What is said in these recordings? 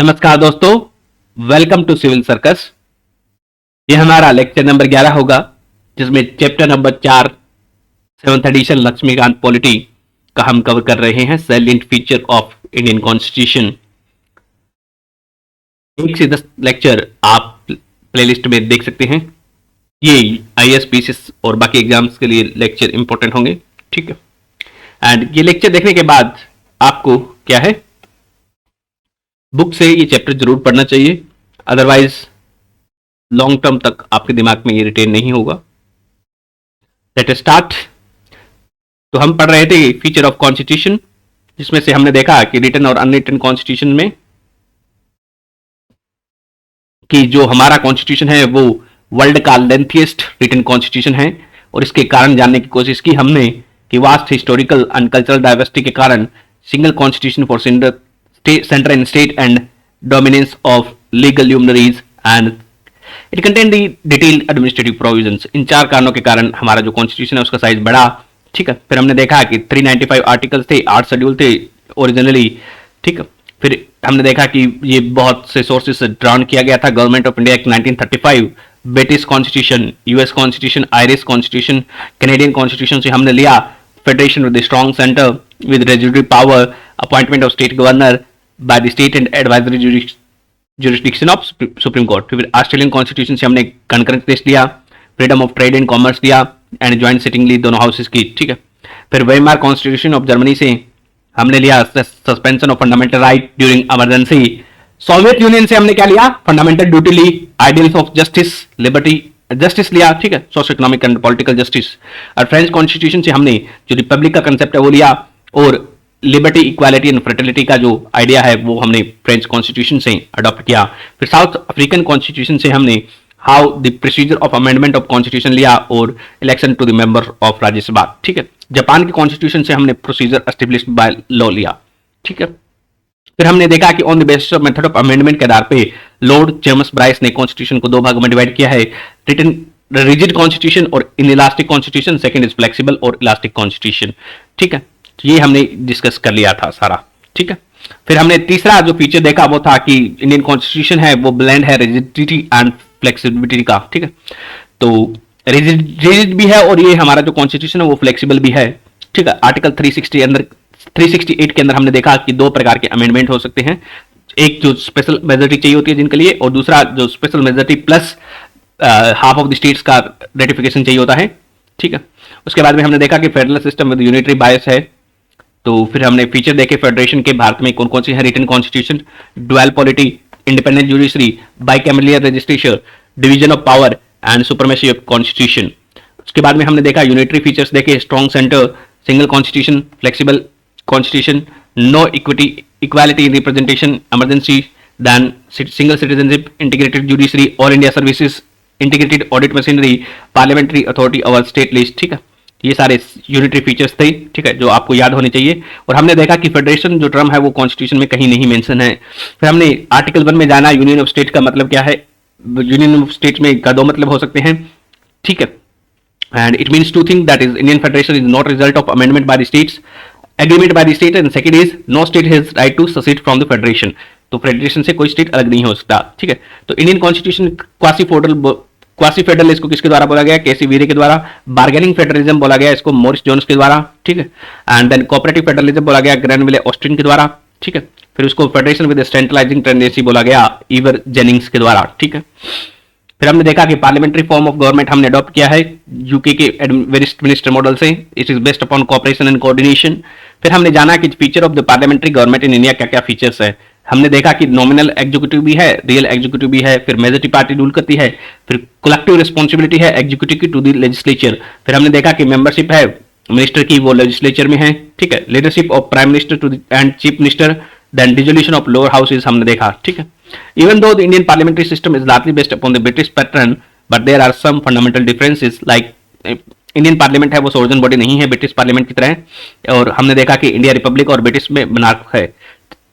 नमस्कार दोस्तों, welcome to civil circus. यह हमारा लेक्चर नंबर 11 होगा, जिसमें chapter number 4 7th edition Laxmikanth polity का हम कवर कर रहे हैं। Salient feature of Indian constitution. 1 से 10 लेक्चर आप प्लेलिस्ट में देख सकते हैं। ये IAS, PCS और बाकी एग्जाम्स के लिए लेक्चर इंपॉर्टेंट होंगे, ठीक है। एंड ये लेक्चर देखने के बाद आपको क्या है, बुक से ये चैप्टर जरूर पढ़ना चाहिए, अदरवाइज लॉन्ग टर्म तक आपके दिमाग में ये रिटेन नहीं होगा। Let start. तो हम पढ़ रहे थे फीचर ऑफ कॉन्स्टिट्यूशन, जिसमें से हमने देखा कि रिटन और अनरिटन कॉन्स्टिट्यूशन में कि जो हमारा कॉन्स्टिट्यूशन है वो वर्ल्ड का लेंथीएस्ट रिटन कॉन्स्टिट्यूशन है, और इसके कारण जानने की कोशिश की हमने कि vast historical and cultural diversity के कारण single constitution for center and state and dominance of legal luminaries and it contained the detailed administrative provisions। इन 4 कारणों के कारण हमारा जो कॉन्स्टिट्यूशन है उसका साइज बढ़ा, ठीक है। फिर हमने देखा कि 395 आर्टिकल्स थे, 8 शेड्यूल थे ओरिजिनली, ठीक है। फिर हमने देखा कि ये बहुत से सोर्सेस से ड्रॉन किया गया था। Government of India act 1935, British constitution, US constitution, Irish constitution, Canadian constitution से हमने लिया federation with strong centre with residuary power, appointment of state governor by the state and advisory jurisdiction of Supreme Court। फिर Australian constitution से हमने concurrent test लिया, freedom of trade and commerce लिया and joint sitting ली दोनों houses की, ठीक है। फिर वेइमार कॉन्स्टिट्यूशन ऑफ जर्मनी से हमने लिया suspension of fundamental right during emergency. Soviet Union से हमने क्या लिया, फंडामेंटल ड्यूटी ली, ideals of justice, liberty, justice लिया, ठीक है, socio economic and political justice. और फ्रेंच कॉन्स्टिट्यूशन से हमने जो रिपब्लिक का कंसेप्ट है वो लिया, और लिबर्टी, इक्वालिटी एंड फ्रेटर्निटी का जो आइडिया है वो हमने फ्रेंच कॉन्स्टिट्यूशन से अडॉप्ट किया। फिर साउथ अफ्रीकन कॉन्स्टिट्यूशन से हमने how the procedure of amendment of constitution लिया, और election to the member of Rajya Sabha, ठीक है। जापान के कॉन्स्टिट्यूशन से हमने प्रोसीजर एस्टेब्लिश्ड बाय लॉ लिया, ठीक है। फिर हमने देखा कि on the basis of method of amendment के आधार पे लॉर्ड जेम्स ब्राइस ने कॉन्स्टिट्यूशन को 2 भागों में डिवाइड किया है, रिटन रिजिड कॉन्स्टिट्यूशन और inelastic constitution. Second is flexible और इलास्टिक कॉन्स्टिट्यूशन, ठीक है। ये हमने डिस्कस कर लिया था सारा, ठीक है। फिर हमने तीसरा जो फीचर देखा वो था कि इंडियन कॉन्स्टिट्यूशन है वो ब्लेंड है रिजिडिटी एंड फ्लेक्सिबिलिटी का, ठीक है। तो रिजिड भी है और ये हमारा जो कॉन्स्टिट्यूशन है वो फ्लेक्सिबल भी है, ठीक है। आर्टिकल 368 के अंदर हमने देखा कि 2 प्रकार के अमेंडमेंट हो सकते हैं, एक जो स्पेशल मेजोरिटी चाहिए होती है जिनके लिए, और दूसरा जो special majority plus half of the states का रेटिफिकेशन चाहिए होता है, ठीक है। उसके बाद में हमने देखा कि फेडरल सिस्टम विद यूनिटरी बायस है। तो फिर हमने फीचर देखे फेडरेशन के भारत में कौन कौन सी है, written constitution, dual polity, independent judiciary, bicameral registration, division of power and supremacy of constitution. उसके बाद में हमने देखा यूनिटरी फीचर्स देखे, strong centre, single constitution, flexible constitution, no equality in representation, emergency, then single citizenship, integrated judiciary, all India services, integrated audit machinery, parliamentary authority over state list, ठीक है। ये सारे यूनिटरी फीचर्स थे, ठीक है, जो आपको याद होने चाहिए। और हमने देखा कि फेडरेशन जो टर्म है वो कॉन्स्टिट्यूशन में कहीं नहीं मेंशन है। फिर हमने आर्टिकल 1 में जाना, यूनियन ऑफ स्टेट का मतलब क्या है। यूनियन ऑफ स्टेट में का 2 मतलब हो सकते हैं, ठीक है। And it means 2 thing, that is Indian federation is not result of amendment by the states, agreement by the state, and second is no state has right to secede from the federation. तो federation से कोई state अलग नहीं हो सकता, ठीक है। तो इंडियन कॉन्स्टिट्यूशन क्वासी फेडरल इसको किसके द्वारा बोला गया, केसी वीरे के द्वारा। बार्गेनिंग फेडरलिज्म बोला गया इसको मॉरिस जोन्स के द्वारा, ठीक है। एंड देन कोऑपरेटिव फेडरलिज्म बोला गया ग्रैनविले ऑस्टिन के द्वारा, ठीक है। फिर उसको फेडरेशन विद सेंट्रलाइजिंग टेंडेंसी बोला गया ईवर जेनिंग्स के द्वारा, ठीक है। फिर हमने देखा कि पार्लियामेंट्री फॉर्म ऑफ गवर्नमेंट हमने अडॉप्ट किया है यूके के वेस्ट मिनिस्टर मॉडल से, it is based upon cooperation and coordination. फिर हमने जाना कि feature of the parliamentary government in India क्या क्या फीचर्स है। हमने देखा कि नॉमिनल एग्जीक्यूटिव भी है, रियल एग्जीक्यूटिव भी है, फिर मेजॉरिटी पार्टी रूल करती है, फिर कलेक्टिव रिस्पॉन्सिबिलिटी है एग्जीक्यूटिव की टू द लेजिस्लेचर। फिर हमने देखा कि मेंबरशिप है मिनिस्टर की वो लेजिस्लेचर में है, ठीक है। Leadership of prime minister to and chief minister, then dissolution of lower houses हमने देखा, ठीक है। Even though the Indian parliamentary system is largely based upon the British pattern, but there are some fundamental differences, like Indian parliament है वो सोवर्जन body नहीं है British parliament की तरह, और हमने देखा कि इंडिया रिपब्लिक और ब्रिटिश में बनार्क है।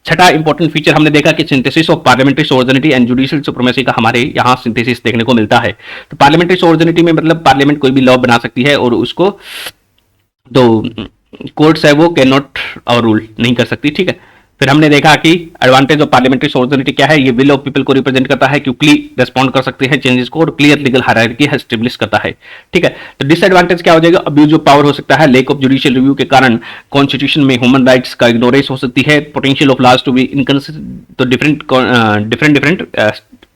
छठा इंपॉर्टेंट फीचर हमने देखा कि synthesis of parliamentary सोवर्जनिटी and judicial supremacy का हमारे यहाँ सिंथेसिस देखने को मिलता है। तो पार्लियामेंट्री सोवर्जनिटी में मतलब पार्लियामेंट कोई भी लॉ बना सकती है और उसको तो कोर्ट्स है वो कैन नॉट और रूल नहीं कर सकती, ठीक है। फिर हमने देखा कि एडवांटेज ऑफ पार्लियामेंट्री सोवर्निटी क्या है, ये विल ऑफ पीपल को रिप्रेजेंट करता है, क्विकली रेस्पॉन्ड कर सकते हैं चेंजेस को और क्लियर लीगल हायरार्की है एस्टेब्लिश करता है। ठीक है, तो डिसएडवांटेज क्या हो जाएगा, अब्यूज ऑफ पावर हो सकता है, लेक ऑफ जुडिशियल रिव्यू के कारण कॉन्स्टिट्यूशन में ह्यूमन राइट्स का इग्नोरेंस हो सकती है, potential of laws to be inconsistent, तो डिफरेंट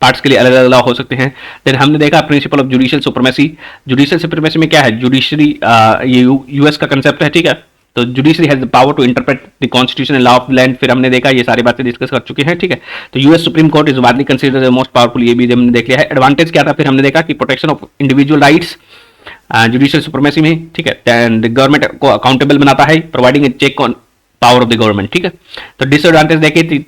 पार्ट्स के लिए अलग अलग लॉ हो सकते हैं। देन हमने देखा principle of judicial supremacy. Judicial supremacy में क्या है, जुडिशरी ये यूएस का कंसेप्ट है। ठीक है, तो judiciary has the power to interpret the constitution and law of land. फिर हमने देखा ये सारी बातें डिस्कस कर चुके हैं। ठीक है, तो US supreme court is widely considered the most powerful, ये भी हमने देख लिया है। एडवांटेज क्या था, फिर हमने देखा कि protection of individual rights judicial supremacy में। ठीक है, एंड गवर्नमेंट को अकाउंटेबल बनाता है, providing a check on power of the government. ठीक है, तो डिसएडवांटेज देखे,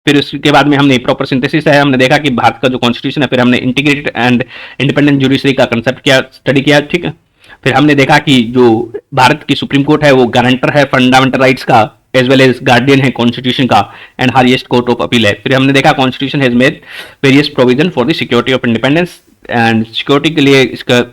फिर उसके बाद में हमने प्रॉपर सिंथेसिस है, हमने देखा कि भारत का जो कॉन्स्टिट्यूशन है, फिर हमने इंटीग्रेटेड एंड इंडिपेंडेंट जुडिशरी का कंसेप्ट किया, स्टडी किया। ठीक है, फिर हमने देखा कि जो भारत की सुप्रीम कोर्ट है वो गारंटर है फंडामेंटल राइट्स का एज वेल एज गार्डियन है कॉन्स्टिट्यूशन का and highest court of appeal है। फिर हमने देखा constitution has made various provision for the security of independence, and security के लिए इसका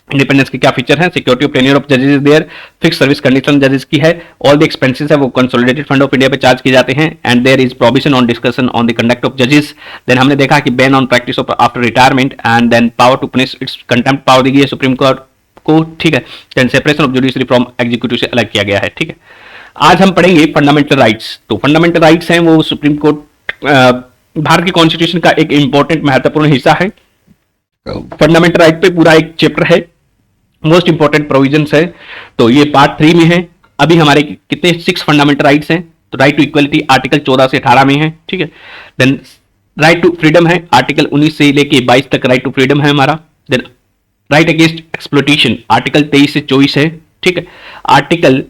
इंडिपेंडेंस के क्या फीचर हैं, सिक्योरिटी ऑफ टेन्योर ऑफ जजेस देयर, फिक्स सर्विस कंडीशन जजेस की है, ऑल द एक्सपेंसेस है वो कंसोलिडेटेड फंड ऑफ इंडिया पे चार्ज किए जाते हैं, and there is provision on discussion on the conduct of जजेस। देन हमने देखा कि ban on practice of after retirement, and then power to punish its contempt power दी गई है सुप्रीम कोर्ट को। ठीक है, then separation of judiciary from executive से अलग किया गया है। ठीक है, आज हम पढ़ेंगे फंडामेंटल राइट्स। तो फंडामेंटल राइट्स हैं वो सुप्रीम कोर्ट भारत के कॉन्स्टिट्यूशन का एक इंपॉर्टेंट महत्वपूर्ण हिस्सा है। फंडामेंटल राइट पे पूरा एक चैप्टर है, मोस्ट इंपॉर्टेंट प्रोविजंस है। तो ये पार्ट 3 में है। अभी हमारे कितने 6 फंडामेंटल राइट्स हैं। तो राइट टू इक्वलिटी आर्टिकल 14 से 18 में है। ठीक है, देन राइट टू फ्रीडम है आर्टिकल 19 से लेके 22 तक राइट टू फ्रीडम है हमारा। Then right against exploitation article 23 से 24 है। ठीक है, आर्टिकल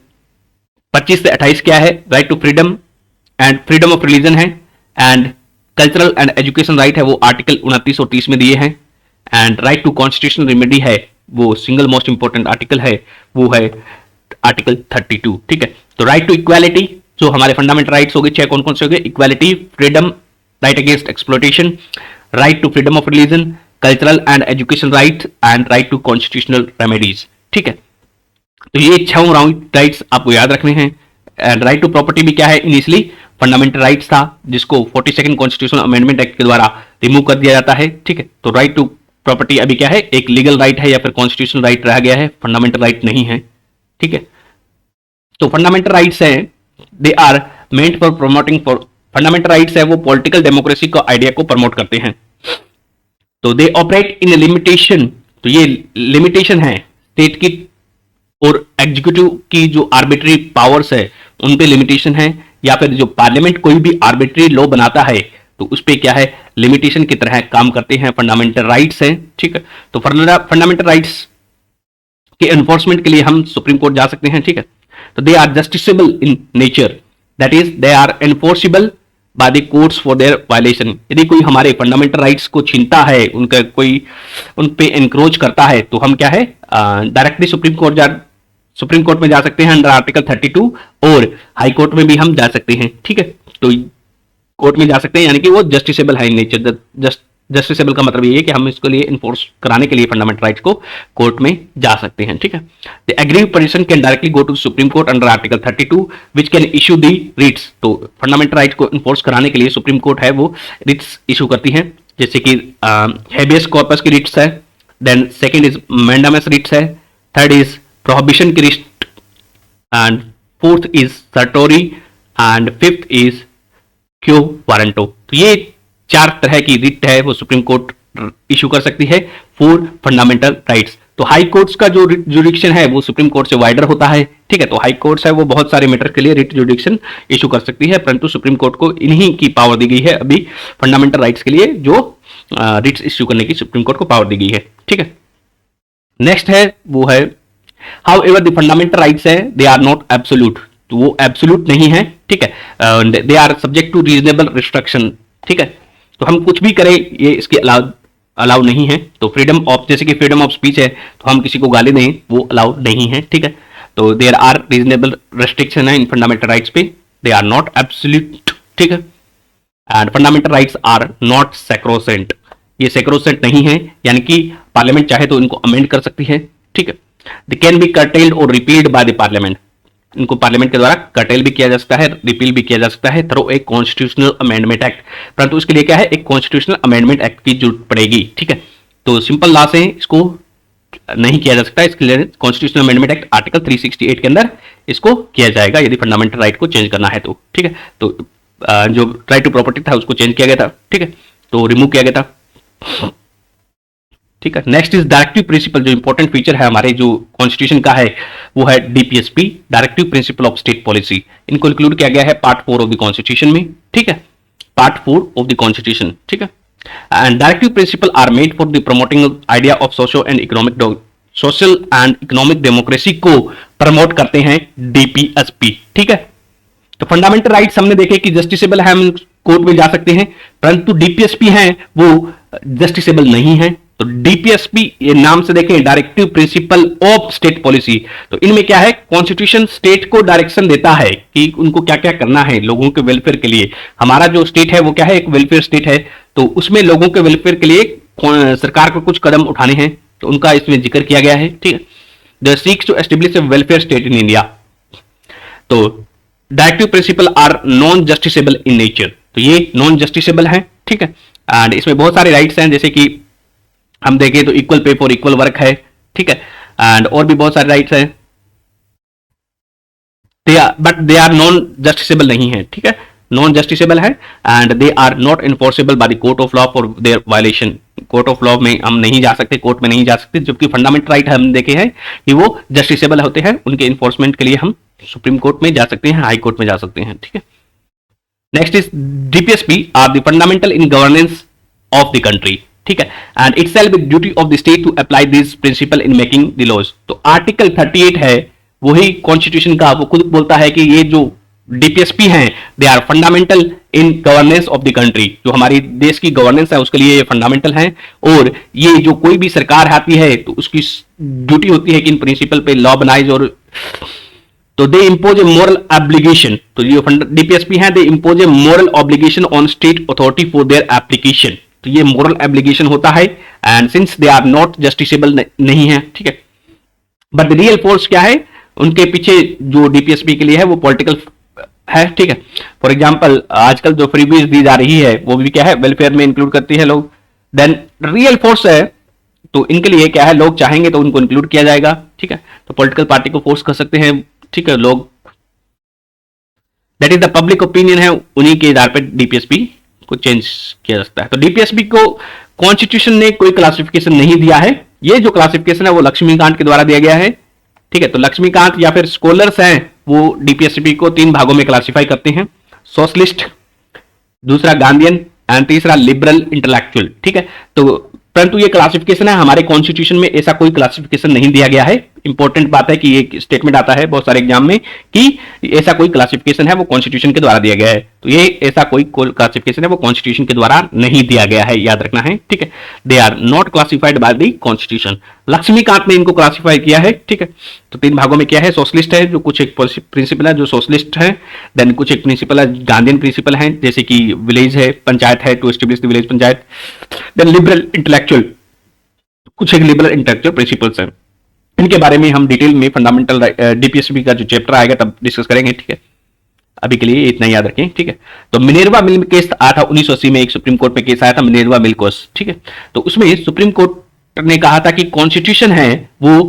25 से 28 क्या है, right to freedom and freedom of religion है, and cultural and education right है वो आर्टिकल 29 और 30 में दिए हैं, and right to constitutional remedy है वो सिंगल मोस्ट इंपॉर्टेंट आर्टिकल है वो है आर्टिकल 32। ठीक है, तो राइट टू इक्वालिटी जो हमारे फंडामेंटल राइट्स हो गए 6, कौन कौन से हो गए, equality, freedom, right against exploitation, right to freedom of religion, cultural and education right, and right to constitutional remedies. ठीक है, तो ये 6 राइट्स आपको याद रखने हैं। एंड राइट टू प्रॉपर्टी भी क्या है, इनिशियली फंडामेंटल राइट्स था जिसको 42nd कॉन्स्टिट्यूशनल अमेंडमेंट एक्ट के द्वारा रिमूव कर दिया जाता है। ठीक है, तो राइट टू प्रॉपर्टी अभी क्या है, एक लीगल राइट है या फिर कॉन्स्टिट्यूशनल राइट रह गया है, फंडामेंटल राइट नहीं है। ठीक है, तो फंडामेंटल राइट्स है they are meant for promoting for fundamental rights है वो पॉलिटिकल डेमोक्रेसी का आइडिया को प्रमोट करते हैं। तो दे ऑपरेट इन लिमिटेशन, तो ये लिमिटेशन है स्टेट की और एग्जीक्यूटिव की जो आर्बिट्री पावर्स है उन पे लिमिटेशन है, या फिर जो पार्लियामेंट कोई भी आर्बिट्री लॉ बनाता है तो उस पे क्या है, लिमिटेशन की तरह काम करते हैं, फंडामेंटल राइट्स हैं। ठीक है, तो फंडामेंटल राइट्स के एनफोर्समेंट के लिए हम सुप्रीम कोर्ट जा सकते हैं। ठीक है, तो they are justiciable in nature, that is they are enforceable by the courts for their violation. यदि कोई हमारे फंडामेंटल राइट्स को छीनता है, उनका कोई उन पे एनक्रोच करता है तो हम क्या है डायरेक्टली सुप्रीम कोर्ट में जा सकते हैं अंडर आर्टिकल 32, और हाई कोर्ट में भी हम जा सकते हैं। ठीक है, तो कोर्ट में जा सकते हैं, यानी कि वो जस्टिसेबल है इन नेचर। जस्टिसेबल का मतलब ये है कि हम इसके लिए इन्फोर्स कराने के लिए फंडामेंटल राइट्स को कोर्ट में जा सकते हैं। ठीक है, the aggrieved person can directly go to supreme court under article 32 which can issue the writs. तो फंडामेंटल राइट्स को इन्फोर्स कराने के लिए सुप्रीम कोर्ट है वो रिट्स इशू करती है, जैसे कि हेबियस कॉर्पस की रिट्स है, then second is mandamus writs है, थर्ड इज प्रोहिबिशन की writ, and fourth is certiorari, and fifth is quo warranto. तो ये 4 तरह की रिट है वो सुप्रीम कोर्ट इशू कर सकती है फॉर फंडामेंटल राइट्स। तो हाई कोर्ट्स का जो रिट जुडिक्शन है वो सुप्रीम कोर्ट से वाइडर होता है। ठीक है, तो हाई कोर्ट्स है वो बहुत सारे मैटर के लिए रिट जुडिक्शन इशू कर सकती है, परंतु सुप्रीम कोर्ट को इन्हीं की पावर दी गई है अभी फंडामेंटल राइट्स के लिए, जो रिट्स इशू करने की सुप्रीम कोर्ट को पावर दी गई है। ठीक है, नेक्स्ट है वो है how ever the fundamental rights है दे आर नॉट एब्सोल्यूट। तो वो एब्सोल्यूट नहीं है। ठीक है, they are subject to reasonable restriction. ठीक है, तो हम कुछ भी करें ये इसके अलाउ नहीं है। तो फ्रीडम ऑफ, जैसे कि फ्रीडम ऑफ स्पीच है, तो हम किसी को गाली दें वो अलाउ नहीं है। ठीक है, तो देयर आर रीजनेबल रेस्ट्रिक्शन है इन फंडामेंटल राइट्स पे, दे आर नॉट एब्सोल्यूट। ठीक है, and fundamental rights are not sacrosanct, ये सैक्रोसेंट नहीं है, यानी कि पार्लियामेंट चाहे तो इनको अमेंड कर सकती है। ठीक है, दे कैन बी कर्टेल्ड और रिपील्ड बाय द पार्लियामेंट, इनको पार्लियामेंट के द्वारा कर्टेल भी किया जा सकता है, रिपील भी किया जा सकता है थ्रू एक कॉन्स्टिट्यूशनल अमेंडमेंट एक्ट। परंतु इसके लिए क्या है, एक कॉन्स्टिट्यूशनल अमेंडमेंट एक्ट की जरूरत पड़ेगी। ठीक है, तो सिंपल लॉ से इसको नहीं किया जा सकता, इसके लिए कॉन्स्टिट्यूशनल अमेंडमेंट एक्ट आर्टिकल 368 के अंदर इसको किया जाएगा यदि फंडामेंटल राइट को चेंज करना है तो। ठीक है, तो जो राइट टू प्रॉपर्टी था उसको चेंज किया गया था। ठीक है, तो रिमूव किया गया था। ठीक है, नेक्स्ट इज डायरेक्टिव प्रिंसिपल। जो इंपॉर्टेंट फीचर है हमारे जो कॉन्स्टिट्यूशन का है वो है DPSP, directive principle of state policy. इनको इंक्लूड किया गया है पार्ट 4 ऑफ द कॉन्स्टिट्यूशन में। ठीक है, पार्ट 4 ऑफ द कॉन्स्टिट्यूशन। ठीक है, and directive principle are made for the promoting idea of social and economic democracy को प्रमोट करते हैं डीपीएसपी। ठीक है, तो फंडामेंटल राइट्स हमने देखे कि जस्टिसेबल है, हम कोर्ट में जा सकते हैं, परंतु डीपीएसपी है वो जस्टिसेबल नहीं है। तो डीपीएसपी ये नाम से देखें, directive principle of state policy, तो इनमें क्या है, कॉन्स्टिट्यूशन स्टेट को डायरेक्शन देता है कि उनको क्या क्या करना है लोगों के वेलफेयर के लिए। हमारा जो स्टेट है वो क्या है, एक वेलफेयर स्टेट है, तो उसमें लोगों के वेलफेयर के लिए सरकार को कुछ कदम उठाने हैं, तो उनका इसमें जिक्र किया गया है। ठीक है, the seeks to establish a welfare state in India. तो directive principle are non justiciable in nature, तो ये नॉन जस्टिसेबल है। ठीक है, एंड इसमें बहुत सारे राइट्स हैं, जैसे कि हम देखें तो equal pay for equal work है। ठीक है, एंड और भी बहुत सारे राइट्स हैं, but they are non justiciable नहीं है। ठीक है, नॉन जस्टिसेबल है and they are not enforceable by the court of law for their violation. Court of law में हम नहीं जा सकते, कोर्ट में नहीं जा सकते, जबकि फंडामेंटल राइट हम देखे हैं कि वो जस्टिसेबल होते हैं, उनके इन्फोर्समेंट के लिए हम सुप्रीम कोर्ट में जा सकते हैं, हाई कोर्ट में जा सकते हैं। ठीक है, next is DPSP are the fundamental in governance of the country. ठीक है, and it's self duty of the state to apply this principle in making the laws. तो आर्टिकल 38 है वही कॉन्स्टिट्यूशन का, वो खुद बोलता है कि ये जो डीपीएसपी हैं they are fundamental in governance of the country, जो हमारी देश की गवर्नेंस है उसके लिए ये फंडामेंटल हैं, और ये जो कोई भी सरकार आती है तो उसकी ड्यूटी होती है कि इन प्रिंसिपल पे लॉ बनाए, और तो they impose a moral obligation. तो ये डीपीएसपी हैं, they impose a moral obligation on state authority for their application. तो ये मोरल एब्लिगेशन होता है, and since they are not justiciable नहीं है। ठीक है, बट द रियल फोर्स क्या है, उनके पीछे जो डीपीएसपी के लिए है वो पॉलिटिकल है। ठीक है, फॉर एग्जांपल आजकल जो फ्रीबीज दी जा रही है वो भी क्या है, वेलफेयर में इंक्लूड करती है लोग। देन रियल फोर्स है, तो इनके लिए क्या है, लोग चाहेंगे तो उनको इंक्लूड किया जाएगा। ठीक है, तो पॉलिटिकल पार्टी को फोर्स कर सकते हैं। ठीक है, लोग that is the public opinion है, उन्हीं के आधार पर डीपीएसपी को चेंज किया जा सकता है। तो डीपीएसपी को कॉन्स्टिट्यूशन ने कोई क्लासिफिकेशन नहीं दिया है, ये जो क्लासिफिकेशन है वो लक्ष्मीकांत के द्वारा दिया गया है। ठीक है, तो लक्ष्मीकांत या फिर स्कॉलर्स हैं वो डीपीएसपी को 3 भागों में क्लासिफाई करते हैं, सोशलिस्ट, दूसरा गांधीयन एंड तीसरा लिबरल इंटेलेक्चुअल। ठीक है, तो परंतु ये क्लासिफिकेशन है, हमारे कॉन्स्टिट्यूशन में ऐसा कोई क्लासिफिकेशन नहीं दिया गया है। इंपॉर्टेंट बात है कि ये स्टेटमेंट आता है बहुत सारे एग्जाम में कि ऐसा कोई क्लासिफिकेशन है वो कॉन्स्टिट्यूशन के द्वारा दिया गया है, तो ये ऐसा कोई क्लासिफिकेशन है वो कॉन्स्टिट्यूशन के द्वारा नहीं दिया गया है, याद रखना है। ठीक है, they are not classified by the constitution. Laxmikanth ने इनको क्लासिफाई किया है। ठीक है, तो 3 भागों में क्या है, सोशलिस्ट है जो कुछ एक प्रिंसिपल है जो सोशलिस्ट है, देन कुछ एक प्रिंसिपल है गांधीयन प्रिंसिपल है, जैसे कि विलेज है, पंचायत है, to establish the village panchayat, then liberal intellectual, कुछ एक लिबरल इंटेलेक्चुअल प्रिंसिपल्स हैं। इनके बारे में हम डिटेल में फंडामेंटल डीपीएसपी का जो चैप्टर आएगा तब डिस्कस करेंगे। ठीक है, अभी के लिए इतना याद रखें। ठीक है, तो मिनेर्वा मिल केस आया था 1980 में, एक सुप्रीम कोर्ट में केस आया था मिनेर्वा मिल केस। ठीक है, तो उसमें सुप्रीम कोर्ट ने कहा था कि कॉन्स्टिट्यूशन है वो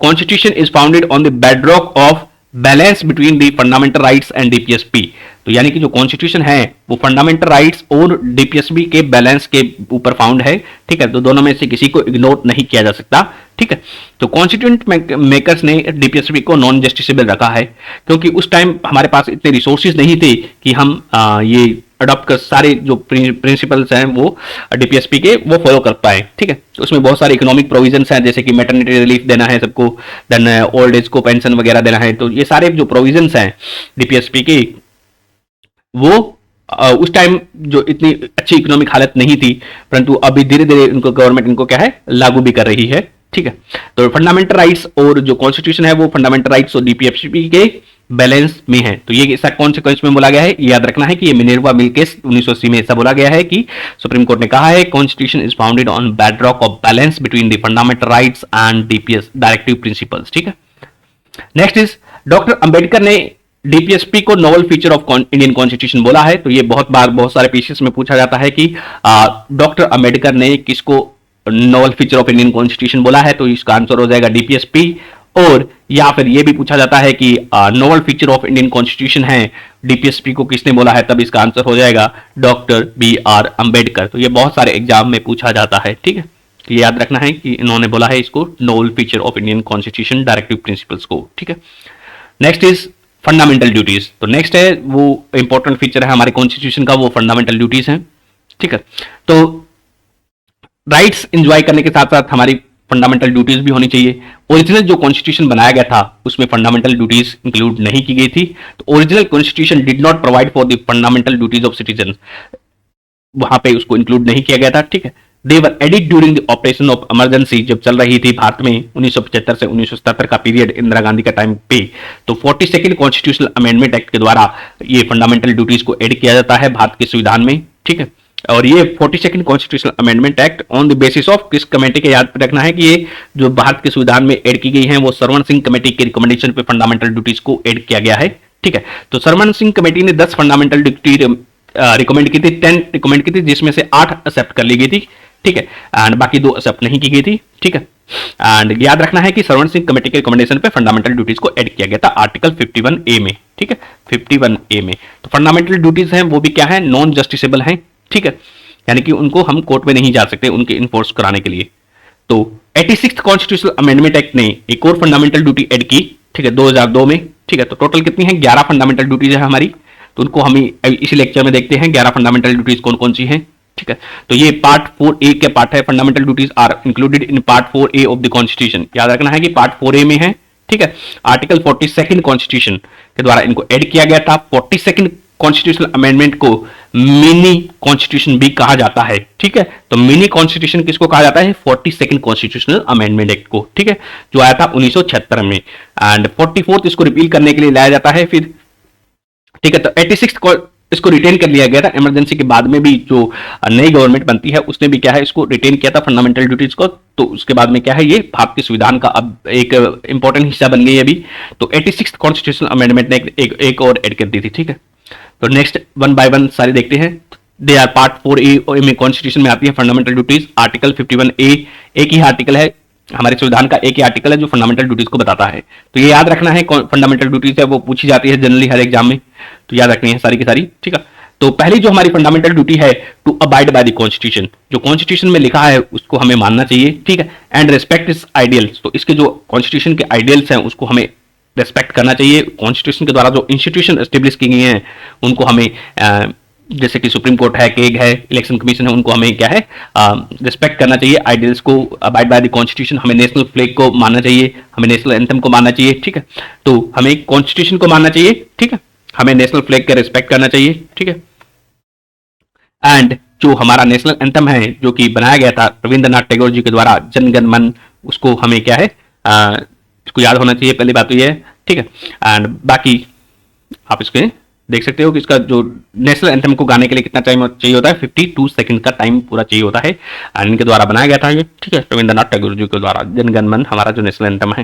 constitution is founded on the bedrock of balance between the fundamental rights and DPSP. तो यानी कि जो कॉन्स्टिट्यूशन है वो फंडामेंटल राइट्स और डीपीएसपी के बैलेंस के ऊपर फाउंड है। ठीक है, तो दोनों में से किसी को इग्नोर नहीं किया जा सकता। ठीक है, तो कॉन्स्टिट्यूंट मेकर्स ने डीपीएसपी को नॉन जस्टिसेबल रखा है, क्योंकि उस टाइम हमारे पास इतने रिसोर्सेज नहीं थे कि हम ये अडॉप्ट कर सारे जो प्रिंसिपल्स हैं वो डीपीएसपी के वो फॉलो कर पाए। ठीक है, तो उसमें बहुत सारे इकोनॉमिक प्रोविजंस हैं, जैसे कि मैटरनिटी रिलीफ देना है सबको, देन ओल्ड एज को पेंशन वगैरह देना है। तो ये सारे जो प्रोविजंस हैं डीपीएसपी के वो उस टाइम जो इतनी अच्छी इकोनॉमिक हालत नहीं थी, परंतु अभी धीरे धीरे इनको गवर्नमेंट इनको क्या है लागू भी कर रही है। ठीक है, तो फंडामेंटल राइट्स और जो कॉन्स्टिट्यूशन है वो फंडामेंटल राइट्स और डीपीएसपी के बैलेंस में है। तो ये ऐसा कौन से केस में बोला गया है, याद रखना है कि ये मिनेर्वा मिल केस 1980 में ऐसा बोला गया है कि सुप्रीम कोर्ट ने कहा है constitution is founded on bedrock of balance between the fundamental rights and DPS directive principles. ठीक है, नेक्स्ट इज डॉक्टर अंबेडकर ने डीपीएसपी को novel feature of Indian constitution बोला है। तो ये बहुत बार बहुत सारे पीसीएस में पूछा जाता है कि डॉक्टर अंबेडकर ने किसको novel feature of Indian constitution बोला है। तो इसका आंसर हो जाएगा डीपीएसपी। और या फिर यह भी पूछा जाता है कि novel feature of Indian constitution है, डीपीएसपी को किसने बोला है, तब इसका आंसर हो जाएगा डॉक्टर बी आर अंबेडकर। तो ये बहुत सारे एग्जाम में पूछा जाता है, ठीक है। तो ये याद रखना है कि इन्होंने बोला है इसको novel feature of Indian constitution directive principles को, ठीक है। Next is fundamental duties. तो नेक्स्ट है वो इंपॉर्टेंट फीचर है हमारे कॉन्स्टिट्यूशन का, वो फंडामेंटल ड्यूटीज हैं, ठीक है। तो राइट्स एंजॉय करने के साथ साथ हमारी फंडामेंटल ड्यूटीज भी होनी चाहिए। ओरिजिनल जो कॉन्स्टिट्यूशन बनाया गया था उसमें फंडामेंटल ड्यूटीज इंक्लूड नहीं की गई थी। तो original constitution did not provide for the fundamental duties of citizen, वहां पे उसको इंक्लूड नहीं किया गया था, ठीक है। They were added during the operation of emergency, जब चल रही थी भारत में 1975 से 1977 का पीरियड, इंदिरा गांधी का टाइम पे। तो 42nd कॉन्स्टिट्यूशनल अमेंडमेंट एक्ट के द्वारा ये फंडामेंटल ड्यूटीज को ऐड किया जाता है भारत के संविधान में, ठीक है। और ये 42nd constitutional amendment act on the basis of किस कमेटी के याद रखना है कि ये जो भारत के संविधान में ऐड की गई है वो सरवण सिंह कमेटी के रिकमेंडेशन पे फंडामेंटल ड्यूटीज को ऐड किया गया है, ठीक है। तो सरवण सिंह कमेटी ने 10 फंडामेंटल ड्यूटी रिकमेंड की थी, 10 रिकमेंड की थी, जिसमें से 8 एक्सेप्ट कर ली गई थी, ठीक है। एंड बाकी 2 एक्सेप्ट नहीं की गई थी, ठीक है। एंड याद रखना है कि सरवण सिंह कमेटी के रिकमेंडेशन पे फंडामेंटल ड्यूटीज को ऐड किया गया था आर्टिकल 51A में, ठीक है, 51A में। तो फंडामेंटल ड्यूटीज हैं वो भी क्या है, नॉन जस्टिसेबल हैं, ठीक है, यानी कि उनको हम कोर्ट में नहीं जा सकते उनके इन्फोर्स कराने के लिए। तो 86th कॉन्स्टिट्यूशनल अमेंडमेंट एक्ट ने एक और फंडामेंटल ड्यूटी ऐड की, ठीक है, 2002 में, ठीक है। तो टोटल कितनी है, 11 फंडामेंटल ड्यूटीज है हमारी। तो उनको हम इसी लेक्चर में देखते हैं 11 फंडामेंटल ड्यूटीज कौन कौन सी हैं, ठीक है। तो ये पार्ट 4A के पार्ट है, fundamental duties are included in part 4A of the constitution. याद रखना है कि पार्ट 4A में है, ठीक है। आर्टिकल 42nd कॉन्स्टिट्यूशन के द्वारा इनको ऐड किया गया था। 42nd कॉन्स्टिट्यूशनल अमेंडमेंट को मिनी कॉन्स्टिट्यूशन भी कहा जाता है, ठीक है। तो मिनी कॉन्स्टिट्यूशन किसको कहा जाता है, 42nd कॉन्स्टिट्यूशनल अमेंडमेंट एक्ट को, ठीक है, जो आया था 1976 में। एंड 44th इसको रिपील करने के लिए लाया जाता है फिर, ठीक है। तो 86th इसको रिटेन कर लिया गया था। इमरजेंसी के बाद में भी जो नई गवर्नमेंट बनती है उसने भी क्या है इसको रिटेन किया था फंडामेंटल ड्यूटीज को। तो उसके बाद में क्या है, ये भारत के संविधान का अब एक इंपॉर्टेंट हिस्सा बन गई है अभी। तो 86th कॉन्स्टिट्यूशनल अमेंडमेंट ने एक और ऐड कर दी थी, ठीक है। तो नेक्स्ट 1 बाय 1 सारे देखते हैं। दे आर पार्ट 4A में कॉन्स्टिट्यूशन में आती है फंडामेंटल ड्यूटीज। आर्टिकल 51A एक ही आर्टिकल है, हमारे संविधान का एक ही आर्टिकल है जो फंडामेंटल ड्यूटीज को बताता है। तो ये याद रखना है, फंडामेंटल ड्यूटीज है वो पूछी जाती है जनरली हर एग्जाम में, तो याद रखनी है सारी की सारी, ठीक है। तो पहली जो हमारी फंडामेंटल ड्यूटी है to abide by the constitution, जो कॉन्स्टिट्यूशन में लिखा है उसको हमें मानना चाहिए, ठीक है। एंड रेस्पेक्ट इट्स आइडियल्स, तो इसके जो कॉन्स्टिट्यूशन के आइडियल्स हैं उसको हमें रेस्पेक्ट करना चाहिए। कॉन्स्टिट्यूशन के द्वारा जो इंस्टीट्यूशन एस्टेब्लिश की गई हैं उनको हमें जैसे कि सुप्रीम कोर्ट है, केग है, इलेक्शन कमीशन है, उनको हमें क्या है रिस्पेक्ट करना चाहिए। आइडियल्स को अबाइड बाय द कॉन्स्टिट्यूशन, हमें नेशनल फ्लैग को मानना चाहिए, हमें नेशनल एंथम को मानना चाहिए, ठीक है। तो हमें कॉन्स्टिट्यूशन को मानना चाहिए, ठीक है, हमें नेशनल फ्लैग का रिस्पेक्ट करना चाहिए, ठीक है। एंड जो हमारा नेशनल एंथम है जो कि बनाया गया था रविंद्रनाथ टैगोर जी के द्वारा, जन गण मन, उसको हमें क्या है इसको याद होना चाहिए, पहली बात तो ये है, ठीक है। एंड बाकी आप इसके देख सकते हो कि इसका जो नेशनल एंथम को गाने के लिए कितना टाइम चाहिए होता है, 52 सेकंड का टाइम पूरा चाहिए होता है। एंड इनके द्वारा बनाया गया था ये, ठीक है, रविंद्रनाथ टैगोर जी के द्वारा जन गण मन हमारा जो नेशनल एंथम है।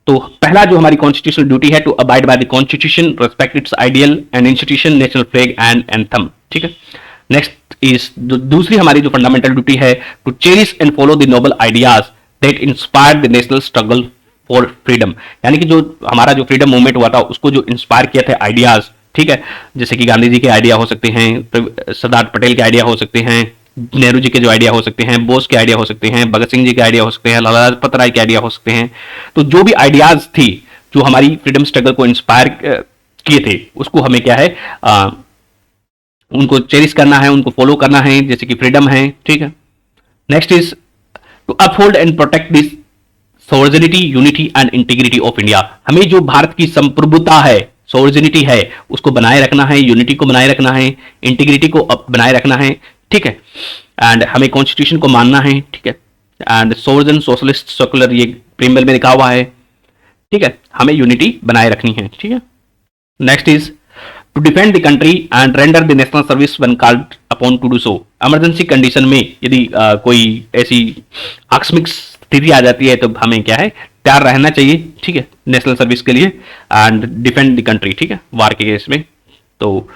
तो पहला जो हमारी कॉन्स्टिट्यूशनल ड्यूटी है to abide by the constitution, respect its ideal and institution, national flag and anthem, ठीक है। नेक्स्ट इज दूसरी हमारी जो फंडामेंटल ड्यूटी है to cherish and follow the noble ideas that inspire the national struggle for freedom, यानी कि जो हमारा जो फ्रीडम मूवमेंट हुआ था उसको जो इंस्पायर किया था आइडियाज, ठीक है, जैसे कि गांधी जी के आइडिया हो सकते हैं, सरदार पटेल के आइडिया हो सकते हैं, नेहरू जी के जो आइडिया हो सकते हैं, बोस के आइडिया हो सकते हैं, भगत सिंह जी के आइडिया हो सकते हैं, लाला लाजपत राय के आइडिया हो सकते हैं। तो जो भी आइडियाज थी जो हमारी फ्रीडम स्ट्रगल को इंस्पायर किए थे उसको हमें क्या है उनको चेरिश करना है, उनको फॉलो करना है, जैसे कि फ्रीडम है, ठीक है। Next is to uphold and protect this sovereignty, unity and integrity of India, हमें जो भारत की संप्रभुता है, सोवर्निटी है, उसको बनाए रखना है, यूनिटी को बनाए रखना है, इंटीग्रिटी को बनाए रखना है, ठीक है। एंड हमें कॉन्स्टिट्यूशन को मानना है, ठीक है। एंड सोवर्जन सोशलिस्ट सेकुलर ये प्रीम्बल में लिखा हुआ है, ठीक है, हमें यूनिटी बनाए रखनी है, ठीक है। Next is to defend the country and render the national service when called upon to do so, emergency condition में यदि कोई ऐसी आकस्मिक स्थिति आ जाती है तो हमें क्या है तैयार रहना चाहिए, ठीक है, नेशनल सर्विस के लिए एंड डिफेंड द कंट्री, ठीक है, वार के केस में। तो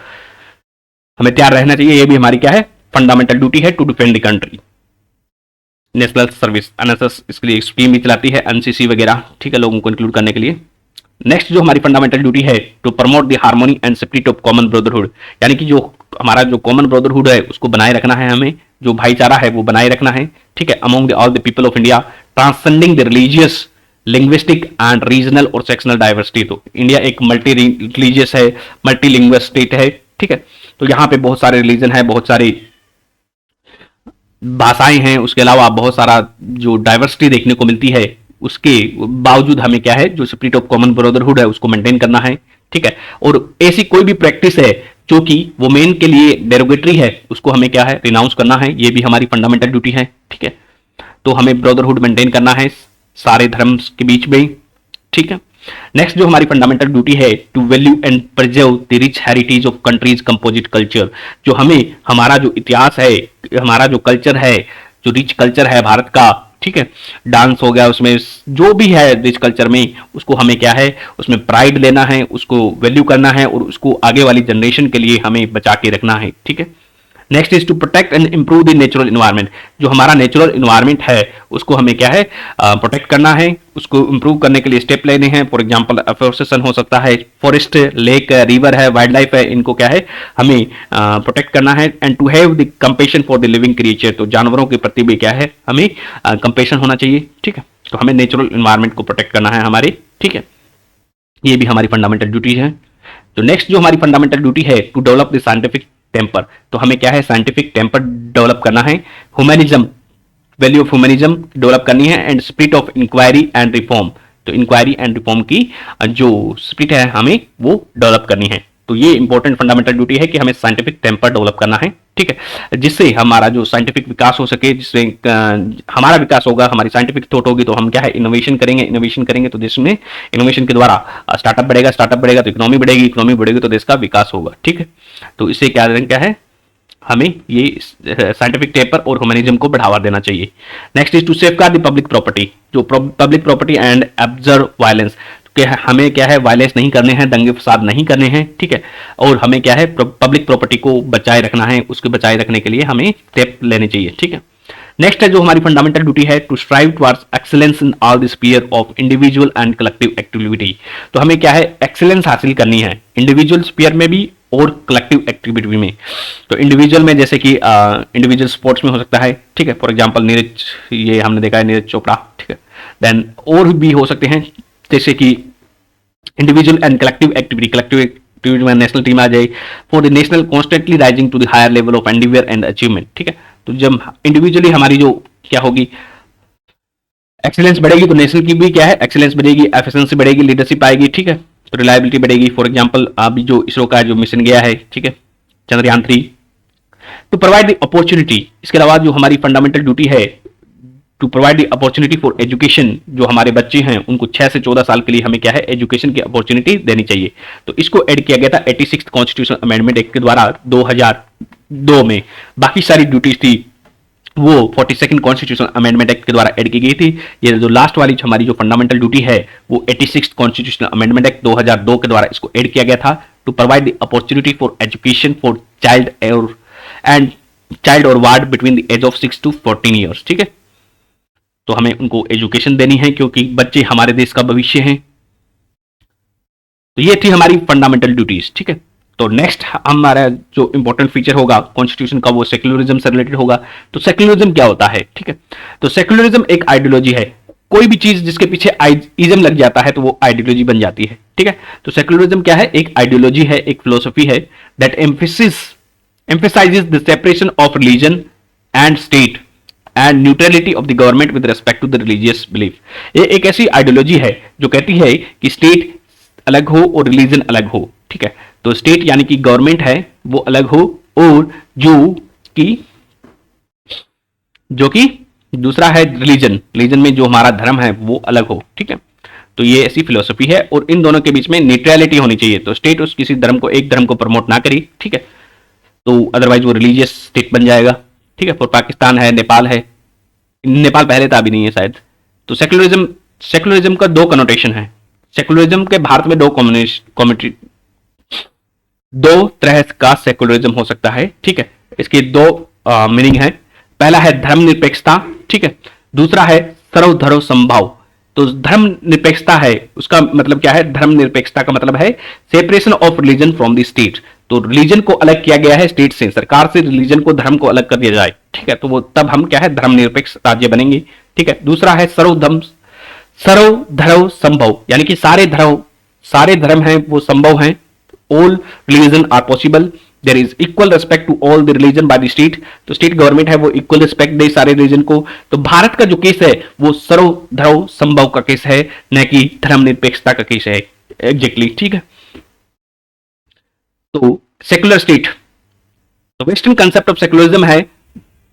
हमें तैयार रहना चाहिए, ये भी हमारी क्या है, फंडामेंटल ड्यूटी है, to defend the country. National service, NSS इसके लिए स्कीम भी चलाती है, एनसीसी वगैरह, ठीक है, लोगों को इंक्लूड करने के लिए। नेक्स्ट जो हमारी फंडामेंटल ड्यूटी है, to promote the harmony and spirit of common brotherhood, यानी कि जो हमारा जो कॉमन ब्रदरहुड है उसको बनाए रखना है, हमें जो भाईचारा है वो बनाए रखना है, ठीक है, among all the people of India, transcending the religious, linguistic and regional और सेक्शनल डाइवर्सिटी। तो इंडिया एक मल्टी रिलीजियस है, मल्टी लिंग्विस्ट स्टेट है, ठीक है, तो यहाँ पे बहुत सारे रिलीजन है, बहुत सारी भाषाएं हैं, उसके अलावा बहुत सारा जो डाइवर्सिटी देखने को मिलती है, उसके बावजूद हमें क्या है, जो स्पिरिट ऑफ कॉमन ब्रदरहुड है उसको मेंटेन करना है, ठीक है। और ऐसी कोई भी प्रैक्टिस है जो कि वुमेन के लिए डेरोगेटरी है, उसको हमें क्या है, रिनाउंस करना है, ये भी हमारी फंडामेंटल ड्यूटी है, ठीक है। तो हमें ब्रदरहुड मेंटेन करना है सारे धर्म के बीच में, ठीक है। नेक्स्ट जो हमारी फंडामेंटल ड्यूटी है, to value and preserve the rich heritage of country's composite culture, जो हमें हमारा जो इतिहास है, हमारा जो कल्चर है, जो रिच कल्चर है भारत का, ठीक है, डांस हो गया, उसमें जो भी है रिच कल्चर में, उसको हमें क्या है, उसमें प्राइड लेना है, उसको वैल्यू करना है और उसको आगे वाली जनरेशन के लिए हमें बचा के रखना है, ठीक है। Next is to protect and improve the natural environment, जो हमारा नेचुरल इन्वायरमेंट है उसको हमें क्या है, प्रोटेक्ट करना है, उसको इंप्रूव करने के लिए स्टेप लेने हैं। फॉर एग्जांपल अफोरेस्टेशन हो सकता है, फॉरेस्ट, लेक, रिवर है, वाइल्ड लाइफ है, इनको क्या है, हमें प्रोटेक्ट करना है। And to have the compassion for the living creature, तो जानवरों के प्रति भी क्या है, हमें कंपेशन होना चाहिए, ठीक है। तो हमें नेचुरल इन्वायरमेंट को प्रोटेक्ट करना है हमारी, ठीक है, ये भी हमारी फंडामेंटल ड्यूटी है। तो नेक्स्ट जो हमारी फंडामेंटल ड्यूटी है, to develop the scientific temper, तो हमें क्या है, साइंटिफिक टेम्पर डेवलप करना है, humanism, value of humanism develop करनी है, and spirit of inquiry and reform, तो इंक्वायरी एंड रिफॉर्म की जो स्पिरिट है हमें वो डेवलप करनी है। तो ये इंपॉर्टेंट फंडामेंटल ड्यूटी है कि हमें साइंटिफिक टेम्पर डेवलप करना है, ठीक है, जिससे हमारा जो साइंटिफिक विकास हो सके, जिससे हमारा विकास होगा, हमारी साइंटिफिक थॉट होगी, तो हम क्या है, इनोवेशन करेंगे, इनोवेशन करेंगे तो देश में इनोवेशन के द्वारा स्टार्टअप बढ़ेगा, स्टार्टअप बढ़ेगा तो इकोनॉमी बढ़ेगी, इकोनॉमी बढ़ेगी तो देश का विकास होगा, ठीक है। तो इससे क्या है, हमें ये साइंटिफिक टेम्पर और ह्यूमैनिज्म को बढ़ावा देना चाहिए। Next is to safeguard the public property, जो public property and observe violence, हमें क्या है, वायलेंस नहीं करने हैं, दंगे फसाद नहीं करने हैं, ठीक है, और हमें क्या है, पब्लिक प्रॉपर्टी को बचाए रखना है, उसके बचाए रखने के लिए हमें स्टेप लेने चाहिए, ठीक है। नेक्स्ट है जो हमारी फंडामेंटल ड्यूटी है, to strive towards excellence in all the sphere of individual and collective activity, तो हमें क्या है, एक्सीलेंस हासिल करनी है इंडिविजुअल स्फीयर में भी और कलेक्टिव एक्टिविटी में। तो इंडिविजुअल में जैसे कि इंडिविजुअल स्पोर्ट्स में हो सकता है, ठीक है, फॉर एग्जांपल नीरज, ये हमने देखा है नीरज चोपड़ा, ठीक है। देन और भी हो सकते हैं जैसे कि इंडिविजुअल एंड कलेक्टिव एक्टिविटी में नेशनल टीम आ जाए, for the national constantly rising to the higher level of endeavour and achievement, ठीक है। तो जब इंडिविजुअली हमारी जो क्या होगी, एक्सीलेंस बढ़ेगी, तो नेशनल की भी क्या है, एक्सीलेंस बढ़ेगी, एफिशिएंसी बढ़ेगी, लीडरशिप आएगी, ठीक है, तो रिलायबिलिटी बढ़ेगी। फॉर एग्जांपल अभी जो इसरो का जो मिशन गया है, ठीक है, Chandrayaan 3, to provide the opportunity, इसके अलावा जो हमारी फंडामेंटल ड्यूटी है, to provide the opportunity for education, जो हमारे बच्चे हैं उनको 6 से 14 साल के लिए हमें क्या है, एजुकेशन की अपॉर्चुनिटी देनी चाहिए। तो इसको ऐड किया गया था 86th कॉन्स्टिट्यूशन अमेंडमेंट एक्ट के द्वारा 2002 में। बाकी सारी ड्यूटीज थी वो 42nd कॉन्स्टिट्यूशन अमेंडमेंट एक्ट के द्वारा ऐड की गई थी। ये जो लास्ट वाली हमारी जो फंडामेंटल ड्यूटी है वो 86th कॉन्स्टिट्यूशन अमेंडमेंट एक्ट 2002 के द्वारा इसको ऐड किया गया था, to provide the opportunity for education for child और ward between the age of 6 to 14 years, ठीक है। तो हमें उनको एजुकेशन देनी है क्योंकि बच्चे हमारे देश का भविष्य हैं। तो ये थी हमारी फंडामेंटल ड्यूटीज, ठीक है। तो नेक्स्ट हमारा जो इंपॉर्टेंट फीचर होगा कॉन्स्टिट्यूशन का वो सेक्युलरिज्म से रिलेटेड होगा। तो सेक्युलरिज्म क्या होता है, ठीक है। तो सेक्युलरिज्म एक आइडियोलॉजी है, कोई भी चीज जिसके पीछे इज्म लग जाता है तो वो आइडियोलॉजी बन जाती है, ठीक है। तो सेक्युलरिज्म क्या है, एक आइडियोलॉजी है, एक फिलोसफी है that emphasizes the separation of religion and state and neutrality of the government with respect to the religious belief। ये एक ऐसी आइडियोलॉजी है जो कहती है कि स्टेट अलग हो और रिलीजन अलग हो, ठीक है। तो स्टेट यानी कि गवर्नमेंट है वो अलग हो और जो कि दूसरा है रिलीजन में जो हमारा धर्म है वो अलग हो, ठीक है। तो ये ऐसी फिलोसफी है और इन दोनों के बीच में न्यूट्रलिटी होनी चाहिए। तो स्टेट उस किसी धर्म को, एक धर्म को प्रमोट ना करी, ठीक है, तो अदरवाइज वो रिलीजियस स्टेट बन जाएगा, ठीक है। फॉर पाकिस्तान है, नेपाल है, नेपाल पहले था अभी नहीं है शायद। तो सेक्युलरिज्म सेकुलरिज्म का दो कनोटेशन है। सेकुलरिज्म के भारत में दो तरह का सेकुलरिज्म हो सकता है, ठीक है। इसकी दो मीनिंग है। पहला है धर्मनिरपेक्षता, ठीक है। दूसरा है सर्वधर्म समभाव। तो धर्मनिरपेक्षता है, उसका मतलब क्या है? धर्मनिरपेक्षता का मतलब है separation of religion from the state. तो रिलीजन को अलग किया गया है स्टेट से, सरकार से रिलीजन को, धर्म को अलग कर दिया जाए, ठीक है। तो वो तब हम क्या है? धर्मनिरपेक्ष राज्य बनेंगे, ठीक है। दूसरा है सर्वधर्म संभव, यानी कि सारे धर्म हैं वो संभव हैं। All religion are possible, there is equal respect to all the religion by the state. तो स्टेट गवर्नमेंट है वो इक्वल रिस्पेक्ट दे सारे रिलीजन को। तो भारत का जो केस है वो सर्वधर्म संभव का केस है, न कि धर्मनिरपेक्षता का केस है, एग्जैक्टली, ठीक है। तो सेकुलर स्टेट, तो वेस्टर्न कंसेप्ट ऑफ सेकुलरिज्म है,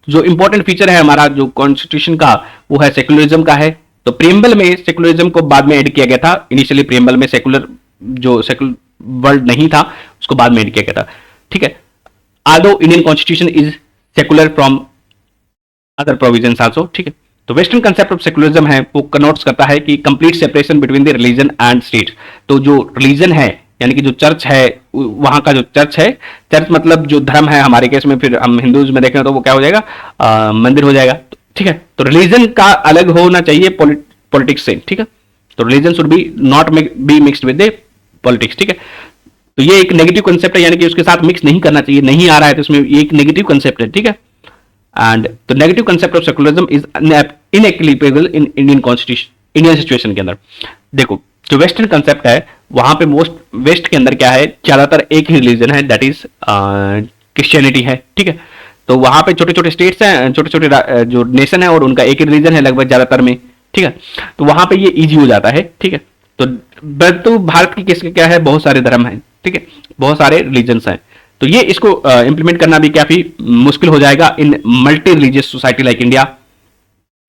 जो इंपॉर्टेंट फीचर है हमारा जो कॉन्स्टिट्यूशन का, वो है सेकुलरिज्म का है। तो प्रियम्बल में सेकुलरिज्म को बाद में ऐड किया गया था। इनिशियली प्रियम्बल में सेकुलर वर्ड नहीं था, उसको बाद में ऐड किया गया था, ठीक है। Aldous Indian constitution is secular from other provisions also, ठीक है। तो वेस्टर्न कंसेप्ट ऑफ सेकुलरिज्म है वो कनोट्स करता है कि complete separation between the religion and state. तो जो रिलीजन है, यानी कि जो चर्च है, वहां का जो चर्च है, चर्च मतलब जो धर्म है हमारे केस में, फिर हम हिंदूज में देखें तो वो क्या हो जाएगा? मंदिर हो जाएगा, ठीक है। तो रिलीजन का अलग होना चाहिए पॉलिटिक्स से, ठीक है। तो religion should be not be mixed with the politics, ठीक है। तो ये एक नेगेटिव कंसेप्ट है, यानी कि उसके साथ मिक्स नहीं करना चाहिए, नहीं आ रहा है तो इसमें ये एक नेगेटिव कंसेप्ट है, ठीक है। And the negative concept of secularism is inequilibrial in Indian constitution. Indian situation के अंदर देखो, जो वेस्टर्न कंसेप्ट है वहां पे मोस्ट वेस्ट के अंदर क्या है? ज्यादातर एक ही रिलीजन है, दैट इज क्रिश्चियनिटी है, ठीक है। तो वहां पे छोटे छोटे स्टेट्स हैं, छोटे छोटे जो नेशन है, और उनका एक ही रिलीजन है लगभग ज्यादातर में, ठीक है। तो वहां पे ये इजी हो जाता है, ठीक है। तो भारत की केस क्या है? बहुत सारे धर्म हैं, ठीक है, बहुत सारे रिलीजन्स हैं। तो ये इसको इंप्लीमेंट करना भी काफी मुश्किल हो जाएगा in multi religious society like India.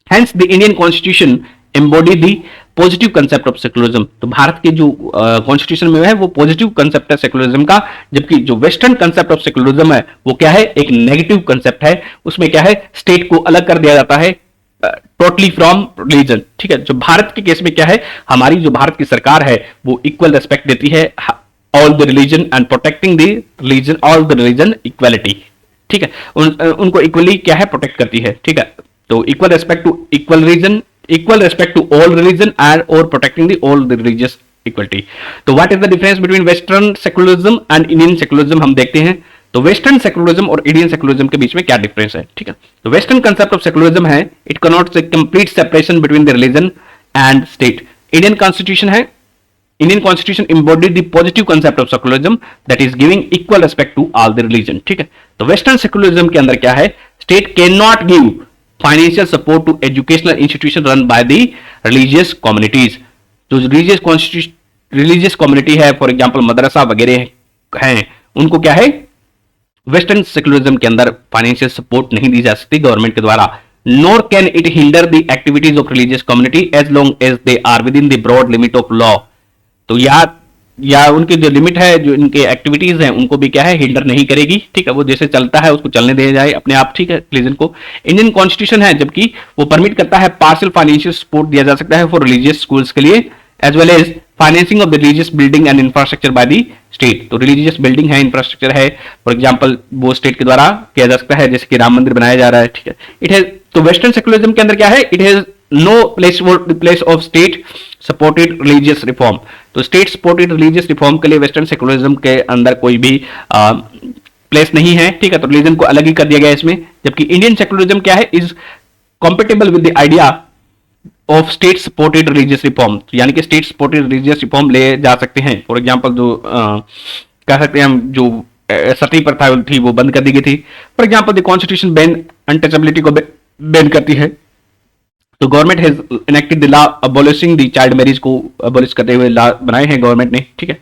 Hence the Indian constitution embody the positive concept of secularism. तो भारत के जो कॉन्स्टिट्यूशन में है वो पॉजिटिव कंसेप्ट है सेकुलरिज्म का, जबकि जो वेस्टर्न कंसेप्ट ऑफ सेकुलरिज्म है वो क्या है? एक नेगेटिव कंसेप्ट है। उसमें क्या है? स्टेट को अलग कर दिया जाता है टोटली फ्रॉम रिलीजन, ठीक है। जो भारत के केस में क्या है? हमारी जो भारत की सरकार है वो इक्वल रेस्पेक्ट देती है all the religion and protecting the religion, all the religion equality, ठीक है। उनको इक्वली क्या है? प्रोटेक्ट करती है, ठीक है। तो equal respect to equal reason, equal respect to all religion and और protecting the all the religious equality. तो what is the difference between western secularism and Indian secularism हम देखते हैं। तो वेस्टर्न सेकुलरिज्म और इंडियन सेकुलरिज्म के बीच में क्या डिफरेंस है, ठीक है। तो वेस्टर्न कंसेप्ट ऑफ सेकुलरिज्म है it connotes a complete separation between the religion and state. Indian constitution है, Indian constitution embodied the positive concept of secularism that is giving equal respect to all the religion, ठीक है। तो western secularism के अंदर क्या है? State can not give financial support to educational institution run by the religious communities. जो religious community है, for example मदरसा वगैरह हैं, उनको क्या है? वेस्टर्न सेकुलरिज्म के अंदर फाइनेंशियल सपोर्ट नहीं दी जा सकती गवर्नमेंट के द्वारा। Nor can it hinder the activities of religious community as long as they are within the broad limit of law. तो या उनकी जो लिमिट है, जो इनके एक्टिविटीज हैं, उनको भी क्या है? हिंडर नहीं करेगी, ठीक है। वो जैसे चलता है उसको चलने दिया जाए अपने आप, ठीक है, रिलीजन को। इंडियन कॉन्स्टिट्यूशन है जबकि वो परमिट करता है पार्शियल फाइनेंशियल सपोर्ट दिया जा सकता है फॉर रिलीजियस स्कूल्स के लिए, as well as financing of the religious building and infrastructure by the state. तो रिलीजियस बिल्डिंग है, इंफ्रास्ट्रक्चर है, फॉर एग्जाम्पल वो स्टेट के द्वारा किया जा सकता है, जैसे कि राम मंदिर बनाया जा रहा है, ठीक है। इट हैज, तो वेस्टर्न सेकुलरिज्म के अंदर क्या है? It has no place of state supported religious reform. तो स्टेट सपोर्टेड रिलीजियस रिफॉर्म के लिए वेस्टर्न सेकुलरिज्म के अंदर कोई भी प्लेस नहीं है, ठीक है। तो रिलीजन को अलग ही कर दिया गया इसमें। जबकि इंडियन सेकुलरिज्म क्या है? Is compatible with the idea of state supported religious reform, यानी कि स्टेट सपोर्टेड रिलीजियस रिफॉर्म ले जा सकते हैं। फॉर एग्जाम्पल जो कह सकते हैं हम, जो सती प्रथा थी वो बंद कर दी गई थी। For example the constitution ban untouchability को बैन करती है। तो government has enacted the law abolishing the child marriage को अबॉलिश करते हुए लॉ बनाए हैं गवर्नमेंट ने, ठीक है।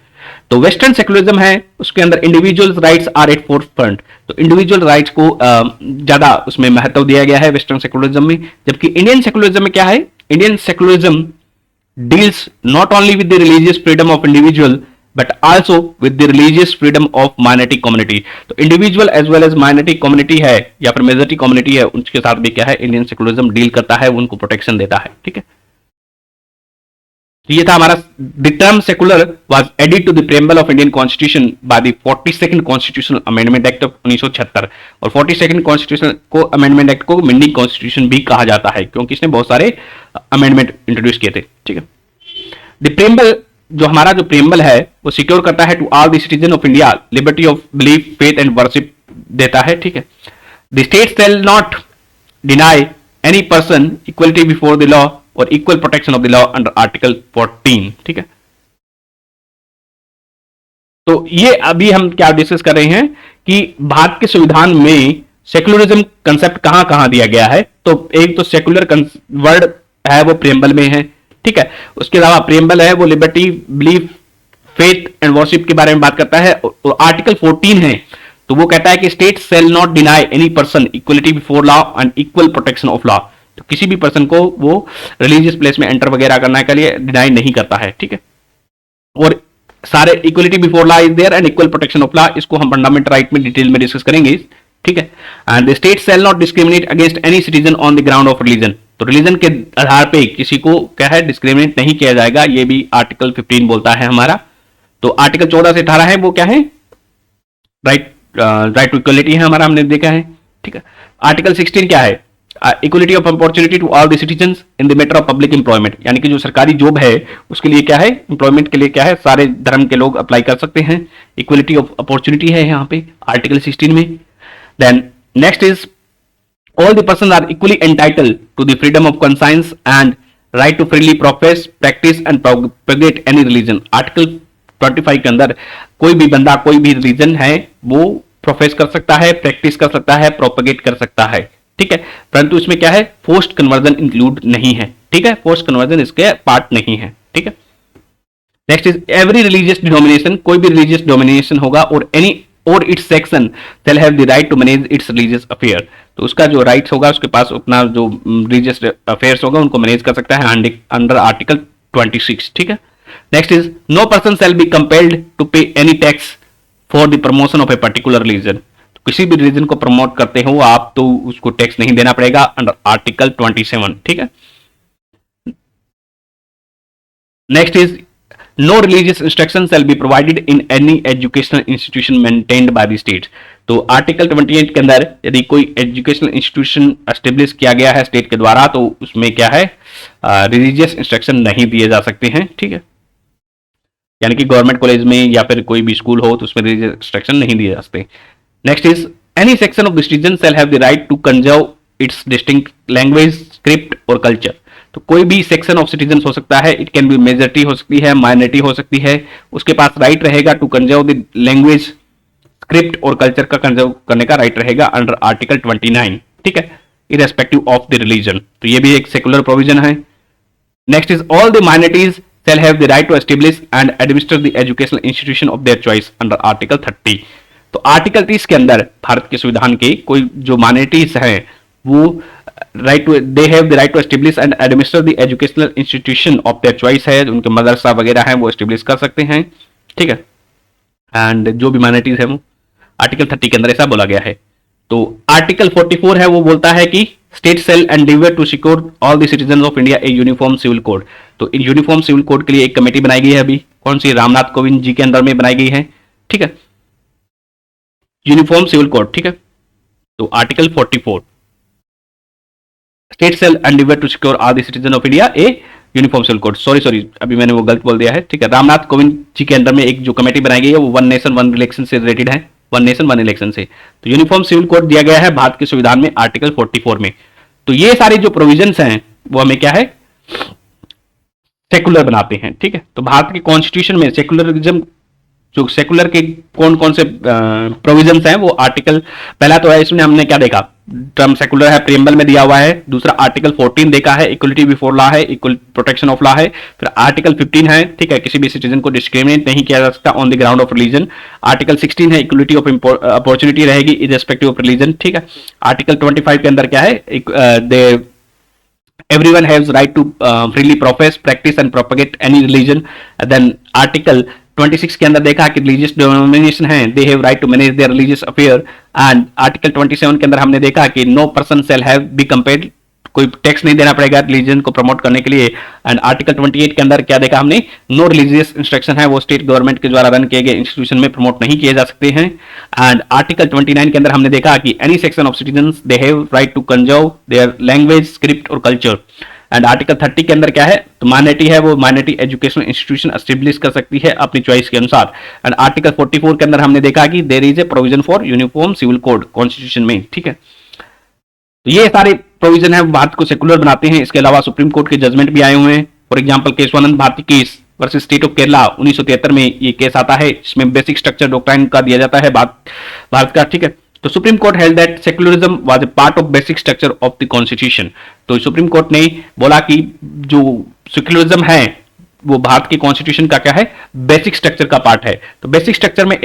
तो वेस्टर्न सेकुलरिज्म है उसके अंदर individual rights are at forefront. तो इंडिविजुअल राइट्स को ज्यादा उसमें महत्व दिया गया है वेस्टर्न सेकुलरिज्म में। जबकि इंडियन सेकुलरिज्म में क्या है? Indian secularism deals not only with the religious freedom of individual but also with the religious freedom of minority community। तो individual as well as minority community है या फिर मेजॉरिटी कम्युनिटी है, उनके साथ भी क्या है? इंडियन सेकुलरिज्म डील करता है, उनको प्रोटेक्शन देता है, ठीक है। तो ये था हमारा the term secular was added to the preamble of Indian constitution by the 42nd constitutional amendment act of 1976। और 42nd कॉन्स्टिट्यूशनल को अमेंडमेंट एक्ट को मिनी कॉन्स्टिट्यूशन भी कहा जाता है क्योंकि इसने बहुत सारे अमेंडमेंट इंट्रोड्यूस किए थे। ठीक है, द प्रेम्बल जो हमारा जो प्रेम्बल है वो सिक्योर करता है to all the citizen of India liberty of belief faith and worship देता है। ठीक है, the state shall not deny any person equality before the law और equal protection of the law under article 14। ठीक है, तो ये अभी हम क्या डिस्कस कर रहे हैं कि भारत के संविधान में सेकुलरिज्म कंसेप्ट कहां कहां दिया गया है। तो एक तो सेकुलर वर्ड है वो प्रेम्बल में है। ठीक है, उसके अलावा प्रेम्बल है वो liberty belief faith and worship के बारे में बात करता है। और आर्टिकल 14 है तो वो कहता है कि state shall not deny any person equality before law and equal protection of law. तो किसी भी पर्सन को वो रिलीजियस प्लेस में एंटर वगैरह करने के लिए डिनाई नहीं करता है। ठीक है, और सारे equality before law is there and equal protection of law, इसको हम फंडामेंटल राइट में डिटेल में डिस्कस करेंगे। ठीक है, and the state shall not discriminate against any citizen on the ground of religion. तो रिलीजन के आधार पे किसी को क्या है डिस्क्रिमिनेट नहीं किया जाएगा, ये भी आर्टिकल 15 बोलता है हमारा। तो आर्टिकल 14 से 18 है वो क्या है, राइट टू इक्वलिटी है हमारा, हमने देखा है। ठीक है, आर्टिकल 16 क्या है, equality of opportunity to all the citizens in the matter of public employment, यानी कि जो सरकारी जॉब है उसके लिए क्या है, एम्प्लॉयमेंट के लिए क्या है, सारे धर्म के लोग अप्लाई कर सकते हैं। इक्वलिटी ऑफ अपॉर्चुनिटी है यहाँ पे आर्टिकल 16 में। Then next is all the person are equally entitled to the freedom of conscience and right to freely profess practice and propagate any religion. Article 25 के अंदर कोई भी बंदा कोई भी रिलीजन है वो प्रोफेस कर सकता है, प्रैक्टिस कर सकता है, प्रोपेगेट कर सकता है। ठीक है, परंतु इसमें क्या है, फोर्स्ड कन्वर्जन इंक्लूड नहीं है। ठीक है, फोर्स्ड कन्वर्जन इसके पार्ट नहीं है। ठीक है, next is every religious denomination, कोई भी रिलीजियस डोमिनेशन होगा और एनी और its section shall have the right to manage its religious affair. तो उसका जो राइट्स होगा उसके पास अपना जो रिलीजियस अफेयर्स होगा उनको मैनेज कर सकता है अंडर आर्टिकल 26। ठीक है, next is no person shall be compelled to pay any tax for the promotion of a particular religion. किसी भी रिलीजन को प्रमोट करते हो आप तो उसको टैक्स नहीं देना पड़ेगा अंडर आर्टिकल 27। ठीक है, next is no religious instruction shall be provided in any educational institution maintained by the state. तो आर्टिकल 28 के अंदर यदि कोई एजुकेशनल इंस्टीट्यूशन एस्टेब्लिश किया गया है स्टेट के द्वारा तो उसमें क्या है, रिलीजियस इंस्ट्रक्शन नहीं दिए जा सकते हैं। ठीक है, यानी कि गवर्नमेंट कॉलेज में या फिर कोई भी स्कूल हो तो उसमें रिलीजियस इंस्ट्रक्शन नहीं दिए जा सकते। Next is any section of the citizen shall have the right to conserve its distinct language script और कल्चर। तो कोई भी सेक्शन ऑफ सिटीजन हो सकता है, इट कैन बी मेजॉरिटी हो सकती है, माइनॉरिटी हो सकती है, उसके पास राइट रहेगा to conserve the language script और कल्चर का कंजर्व करने का राइट रहेगा अंडर आर्टिकल 29। ठीक है, इरेस्पेक्टिव ऑफ द रिलीजन। तो ये भी एक सेकुलर प्रोविजन है। Next is all the minorities shall have the right to establish and administer the educational institution of their choice under article 30। तो आर्टिकल 30 के अंदर भारत के संविधान के कोई जो माइनॉरिटीज हैं वो right to they have the right to establish and administer the educational institution of their choice है, उनके मदरसा वगैरह हैं वो एस्टेब्लिश कर सकते हैं। ठीक है, एंड जो भी माइनॉरिटीज है वो आर्टिकल 30 के अंदर ऐसा बोला गया है। तो आर्टिकल 44 है वो बोलता है कि state shall endeavour to secure all the citizen of India a uniform civil code. तो इन यूनिफॉर्म सिविल कोड के लिए एक कमेटी बनाई गई है अभी, कौन सी, रामनाथ कोविंद जी के अंदर में बनाई गई है। ठीक है, यूनिफॉर्म सिविल कोड। ठीक है, तो article 44 state shall endeavour to secure all the citizen of India a uniform civil code. Sorry अभी मैंने वो गलत बोल दिया है। ठीक है, रामनाथ कोविंद जी के अंदर में एक जो कमेटी बनाई गई है वो वन नेशन वन इलेक्शन से रिलेटेड है, वन नेशन वन इलेक्शन से। तो यूनिफॉर्म सिविल कोड दिया गया है भारत के संविधान में आर्टिकल 44 में। तो ये सारे जो प्रोविजंस हैं वो हमें क्या है, सेकुलर बनाते हैं। ठीक है, तो भारत के कॉन्स्टिट्यूशन में सेकुलरिज्म जो सेकुलर के कौन कौन से प्रोविजंस हैं वो आर्टिकल, पहला तो है इसमें हमने क्या देखा, टर्म सेकुलर है प्रीएम्बल में दिया हुआ है। दूसरा आर्टिकल 14 देखा है, इक्वलिटी बिफोर लॉ है, इक्वल प्रोटेक्शन ऑफ लॉ है। फिर आर्टिकल 15 है, ठीक है, किसी भी सिटीजन को डिस्क्रिमिनेट नहीं किया जा सकता on the ground of religion. Article 16 है, इक्वलिटी ऑफ अपॉर्चुनिटी रहेगी इन रेस्पेक्टिव ऑफ रिलीजन। ठीक है, आर्टिकल 25 के अंदर क्या है, everyone has right to freely profess, practice and propagate any religion। then article 26 के अंदर देखा कि religious denomination है, they have right to manage their religious affair। and article 27 के अंदर हमने देखा कि no person shall have be compelled कोई टैक्स नहीं देना पड़ेगा रिलीजन को प्रमोट करने के लिए। एंड आर्टिकल 28 के अंदर क्या देखा हमने, नो रिलीजियस इंस्ट्रक्शन है वो स्टेट गवर्नमेंट के द्वारा रन किए गए इंस्टीट्यूशन में प्रमोट नहीं किए जा सकते हैं। एंड आर्टिकल 29 के अंदर हमने देखा कि any section of citizens they have right to conserve their language, script और कल्चर। एंड आर्टिकल 30 के अंदर क्या है, तो माइनॉरिटी है वो माइनॉरिटी एजुकेशनल इंस्टीट्यूशन एस्टेब्लिश कर सकती है अपनी चॉइस के अनुसार। एंड आर्टिकल 44 के अंदर हमने देखा कि there is a provision for uniform civil code constitution में, ठीक है। तो ये सारे प्रोविजन है भारत को सेकुलर बनाते हैं। इसके अलावा सुप्रीम कोर्ट के जजमेंट भी आए हुए हैं। For example Kesavananda Bharati case versus state of Kerala 1973 में ये केस आता है, जिसमें बेसिक स्ट्रक्चर डॉक्ट्राइन का दिया जाता है भारत का, ठीक है। तो supreme court held that secularism was a part of basic structure of the constitution. तो सुप्रीम कोर्ट ने बोला कि जो सेकुलरिज्म है वो भारत के कॉन्स्टिट्यूशन का क्या है, बेसिक स्ट्रक्चर का पार्ट है। तो बेसिक स्ट्रक्चर में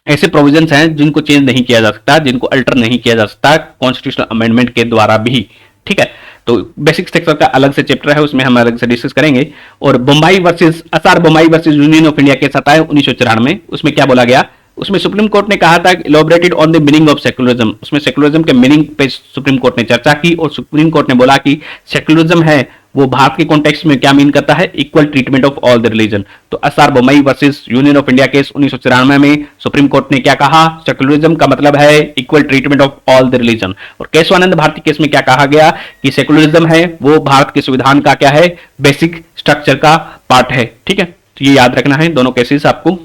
ऐसे प्रोविजंस हैं जिनको चेंज नहीं किया जा सकता, जिनको अल्टर नहीं किया जा सकता कॉन्स्टिट्यूशनल अमेंडमेंट के द्वारा भी, ठीक है। तो बेसिक स्ट्रक्चर का अलग से चैप्टर है, उसमें हम अलग से डिस्कस करेंगे। और बम्बई वर्सेस असार Bombay versus union of India case आता है 1994 में। उसमें क्या बोला गया, उसमें सुप्रीम कोर्ट ने कहा था elaborated on the meaning of secularism. उसमें सेकुलरिज्म के मीनिंग पे सुप्रीम कोर्ट ने चर्चा की और सुप्रीम कोर्ट ने बोला कि सेकुलरिज्म है वो भारत के कॉन्टेक्स्ट में क्या मीन करता है, equal treatment of all the religion. तो असार Bombay versus union of India case 1994 में सुप्रीम कोर्ट ने क्या कहा, सेकुलरिज्म का मतलब है equal treatment of all the religion. और केशवानंद भारती केस में क्या कहा गया कि सेकुलरिज्म है वो भारत के संविधान का क्या है, बेसिक स्ट्रक्चर का पार्ट है, ठीक है। तो ये याद रखना है दोनों केसेस आपको।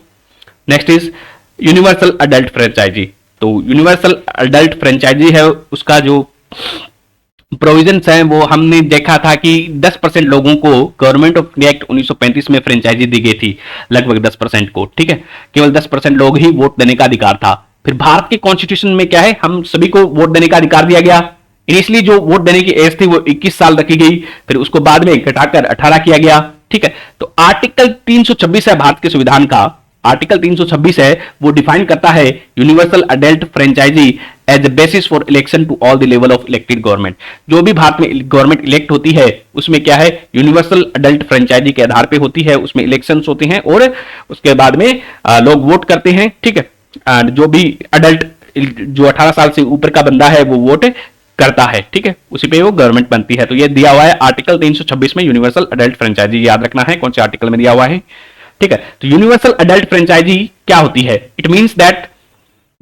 Next is universal adult franchise. तो यूनिवर्सल अडल्ट फ्रेंचाइजी है उसका जो प्रोविजंस हैं वो हमने देखा था कि 10% लोगों को गवर्नमेंट ऑफ इंडिया एक्ट 1935 में फ्रेंचाइजी दी गई थी, लगभग 10% को, ठीक है। केवल 10% लोग ही वोट देने का अधिकार था। फिर भारत के कॉन्स्टिट्यूशन में क्या है, हम सभी को वोट देने का अधिकार दिया गया। इनिशियली जो वोट देने की एज थी वो 21 साल रखी गई, फिर उसको बाद में घटाकर 18 किया गया, ठीक है। तो आर्टिकल 326 है भारत के संविधान का, आर्टिकल 326 है वो डिफाइन करता है universal adult franchise as a basis for election to all the level of elected government. जो भी भारत में गवर्नमेंट इलेक्ट होती है उसमें क्या है, यूनिवर्सल अडल्ट फ्रेंचाइजी के आधार पे होती है। उसमें इलेक्शंस होते हैं और उसके बाद में लोग वोट करते हैं, ठीक है। जो भी अडल्ट जो 18 साल से ऊपर का बंदा है वो वोट करता है, ठीक है, उसी पे वो गवर्नमेंट बनती है। तो ये दिया हुआ है आर्टिकल 326 में यूनिवर्सल अडल्ट फ्रेंचाइजी, याद रखना है कौन से आर्टिकल में दिया हुआ है, ठीक है। तो यूनिवर्सल अडल्ट फ्रेंचाइजी क्या होती है, it means that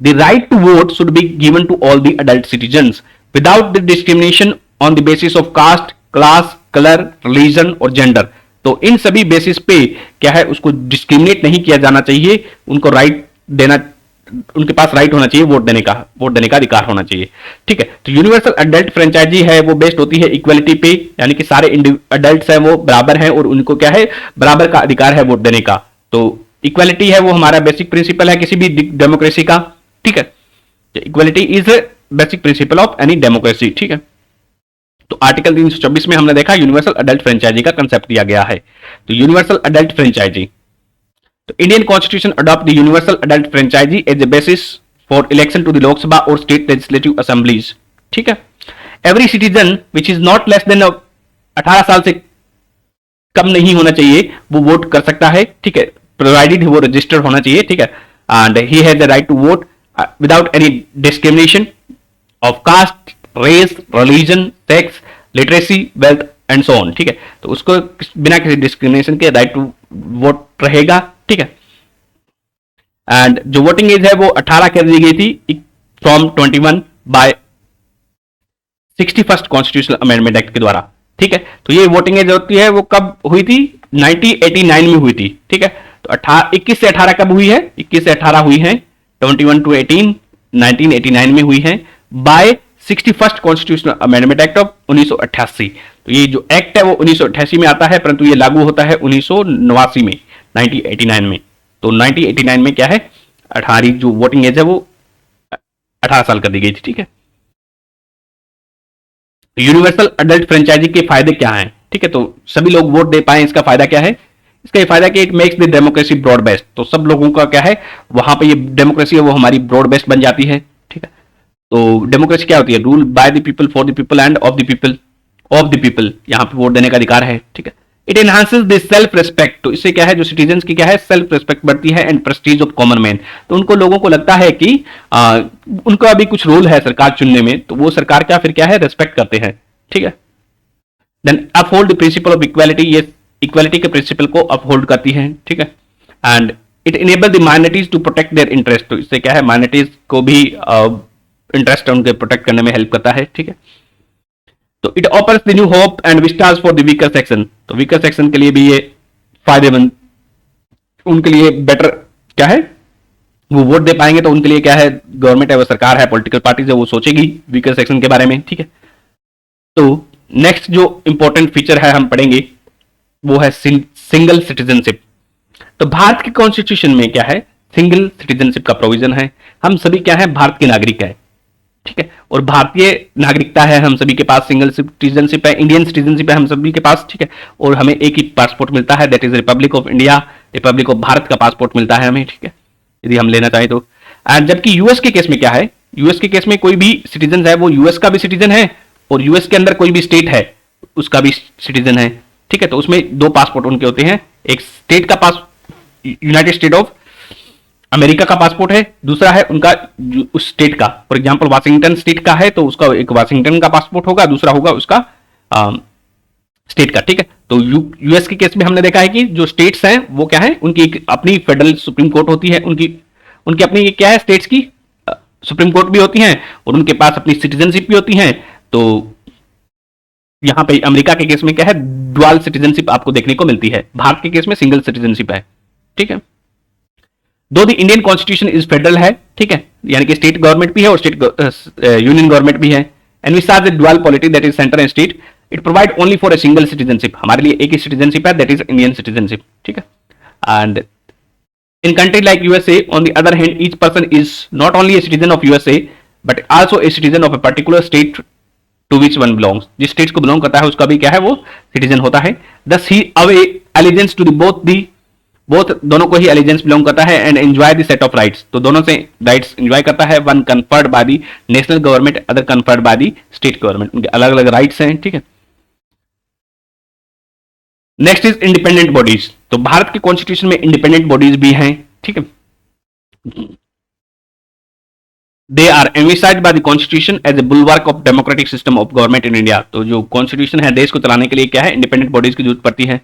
the right to vote should be given to all the adult citizens without the discrimination on the basis of caste, class, colour, religion और जेंडर। तो इन सभी बेसिस पे क्या है, उसको डिस्क्रिमिनेट नहीं किया जाना चाहिए, उनको राइट देना, उनके पास राइट होना चाहिए, वोट देने का अधिकार होना चाहिए, ठीक है। तो यूनिवर्सल अडल्ट फ्रेंचाइजी है वो बेस्ड होती है इक्वलिटी पे, यानी कि सारे अडल्ट्स हैं वो बराबर हैं और उनको क्या है, बराबर का अधिकार है वोट देने का। तो इक्वलिटी है वो हमारा बेसिक प्रिंसिपल है किसी भी डेमोक्रेसी का, ठीक है। Equality is basic principle of any democracy, ठीक है। तो आर्टिकल 324 में हमने देखा यूनिवर्सल अडल्ट फ्रेंचाइजी का कंसेप्ट दिया गया है। तो यूनिवर्सल अडल्ट फ्रेंचाइजी, तो Indian constitution adopt the universal adult franchise as a basis for election to the Lok Sabha और स्टेट लेजिस्लेटिव असेंबलीज, ठीक है। Every citizen which is not less than 18 साल से कम नहीं होना चाहिए वो वोट कर सकता है, ठीक है, प्रोवाइडेड वो रजिस्टर्ड होना चाहिए, ठीक है। And he has the right to vote without any discrimination of caste, race, religion, sex, literacy, wealth and so on, ठीक है। तो उसको बिना किसी डिस्क्रिमिनेशन के राइट टू वोट रहेगा, ठीक है। एंड जो वोटिंग एज है वो 18 कर दी गई थी from 21 by 61st constitutional amendment act के द्वारा, ठीक है। तो ये वोटिंग एज होती है वो कब हुई थी, 1989 में हुई थी, ठीक है। तो 21 से 18 कब हुई है, 21 से 18 हुई है, 21 to 18 1989 में हुई है by 61st constitutional amendment act of 1988। तो ये जो एक्ट है वो 1988 में आता है, परंतु ये लागू होता है 1989 में, 1989 में। तो 1989 में क्या है, 18 जो वोटिंग एज है वो 18 साल कर दी गई थी, ठीक है। यूनिवर्सल अडल्ट फ्रेंचाइजी के फायदे क्या हैं, ठीक है। तो सभी लोग वोट दे पाए, इसका फायदा क्या है, इसका ये फायदा कि it makes the democracy broad based. तो सब लोगों का क्या है, वहां पे ये डेमोक्रेसी है वो हमारी ब्रॉड बेस्ड बन जाती है, ठीक है। तो डेमोक्रेसी क्या होती है, rule by the people, for the people end of the people, of the people, यहाँ पे वोट देने का अधिकार है, ठीक है। It enhances the self respect, तो इससे क्या है, जो सिटीजन्स की क्या है, सेल्फ रिस्पेक्ट बढ़ती है, and Prestige of common man, तो उनको लोगों को लगता है कि उनका अभी कुछ रोल है सरकार चुनने में, तो वो सरकार क्या फिर क्या है, रेस्पेक्ट करते हैं, ठीक है। Then uphold the principle of equality, ये इक्वालिटी के प्रिंसिपल को अपहोल्ड करती है, ठीक है। And it enable the minorities to protect their interest, तो इससे क्या है, माइनॉरिटीज को भी इंटरेस्ट उनके प्रोटेक्ट करने में हेल्प करता है, ठीक है। तो it offers the new hope and vistas for the weaker section, तो वीकर सेक्शन के लिए भी ये फायदेमंद, उनके लिए बेटर क्या है, वो वोट दे पाएंगे, तो उनके लिए क्या है, गवर्नमेंट है, वो सरकार है, पॉलिटिकल पार्टी है, वो सोचेगी वीकर सेक्शन के बारे में, ठीक है। तो नेक्स्ट जो इंपॉर्टेंट फीचर है हम पढ़ेंगे वो है सिंगल सिटीजनशिप। तो भारत के कॉन्स्टिट्यूशन में क्या है, सिंगल सिटीजनशिप का प्रोविजन है। हम सभी क्या है, भारत के नागरिक है, ठीक है, और भारतीय नागरिकता है हम सभी के पास, सिंगल सिटीजनशिप है, इंडियन सिटीजनशिप है हम सभी के पास, ठीक है, और हमें एक ही पासपोर्ट मिलता है, that is Republic of India, Republic of Bharat का पासपोर्ट मिलता है हमें, ठीक है, यदि हम लेना चाहें तो। एंड जबकि यूएस के केस में क्या है, यूएस के केस में कोई भी सिटीजन है वो यूएस का भी सिटीजन है, और यूएस के अंदर कोई भी स्टेट है उसका भी सिटीजन है, ठीक है। तो उसमें दो पासपोर्ट उनके होते हैं, एक स्टेट का पास यूनाइटेड स्टेट ऑफ अमेरिका का पासपोर्ट है, दूसरा है उनका उस स्टेट का, फॉर एग्जांपल वाशिंगटन स्टेट का है तो उसका एक वाशिंगटन का पासपोर्ट होगा, दूसरा होगा उसका स्टेट का, ठीक है। तो यूएस के केस में हमने देखा है कि जो स्टेट्स हैं वो क्या है, उनकी एक अपनी फेडरल सुप्रीम कोर्ट होती है, उनकी अपनी क्या है, स्टेट्स की सुप्रीम कोर्ट भी होती है, और उनके पास अपनी सिटीजनशिप भी होती है। तो यहां पे अमेरिका के केस में क्या है, ड्युअल सिटीजनशिप आपको देखने को मिलती है, भारत के केस में सिंगल सिटीजनशिप है, ठीक है। दो the Indian constitution is federal है, ठीक है, यानी कि स्टेट गवर्नमेंट भी है और स्टेट यूनियन गवर्नमेंट भी है, एंड वी साज the dual polity that is centre and state, it provide only for a single citizenship, हमारे लिए एक ही सिटीजनशिप है, दैट इज इंडियन सिटीजनशिप, ठीक है। And in country like USA on the other hand each person is not only a citizen of USA but also a citizen of a particular state to which one belongs, जिस state को belong करता है उसका भी क्या है, वो citizen होता है। thus he away allegiance to the both दोनों को ही allegiance बिलोंग करता है and enjoy the set of rights, तो दोनों से राइट्स एंजॉय करता है, one conferred by the national government other conferred by the state government, उनके अलग अलग राइट्स हैं, ठीक है। नेक्स्ट इज इंडिपेंडेंट बॉडीज, तो भारत के कॉन्स्टिट्यूशन में इंडिपेंडेंट बॉडीज भी हैं, ठीक है। They are emphasised by the constitution as a bulwark of democratic system of government in India, तो जो कॉन्स्टिट्यूशन है देश को चलाने के लिए क्या है, इंडिपेंडेंट बॉडीज की जरूरत पड़ती है।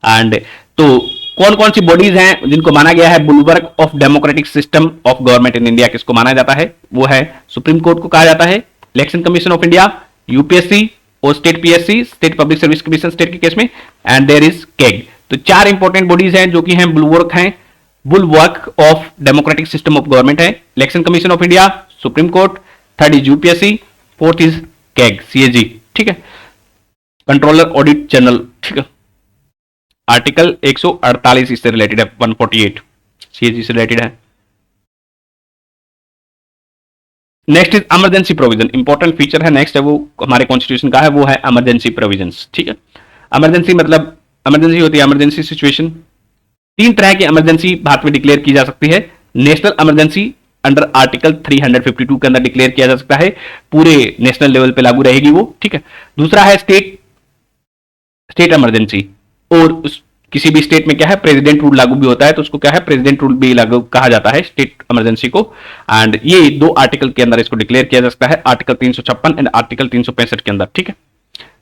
एंड तो कौन कौन सी बॉडीज हैं जिनको माना गया है bulwark of democratic system of government in India, किसको माना जाता है, वो है सुप्रीम कोर्ट को कहा जाता है, election commission of India, UPSC और state PSC, state public service commission state के केस में, एंड देयर इज कैग। तो चार इंपॉर्टेंट बॉडीज हैं जो कि हैं bulwark of democratic system of government है, election commission of India, supreme court, third is UPSC, fourth is CAG CAG, ठीक है, कंट्रोलर ऑडिट जनरल, ठीक है। आर्टिकल 148 इससे रिलेटेड है, 148 सीएजी से रिलेटेड है। Next is emergency provision, important feature है नेक्स्ट है वो हमारे कॉन्स्टिट्यूशन का है, वो है इमरजेंसी प्रोविजंस, ठीक है। इमरजेंसी मतलब इमरजेंसी होती है इमरजेंसी सिचुएशन, तीन तरह की इमरजेंसी भारत में डिक्लेयर की जा सकती है। नेशनल इमरजेंसी अंडर आर्टिकल 352 के अंदर डिक्लेयर किया जा सकता है, पूरे नेशनल लेवल पे लागू रहेगी वो, ठीक है। दूसरा है स्टेट इमरजेंसी, और किसी भी स्टेट में क्या है, प्रेसिडेंट रूल लागू भी होता है, तो उसको क्या है, प्रेसिडेंट रूल भी लागू कहा जाता है स्टेट इमरजेंसी को। एंड ये दो आर्टिकल के अंदर इसको डिक्लेयर किया जा सकता है, आर्टिकल 356 एंड आर्टिकल 365 के अंदर, ठीक है।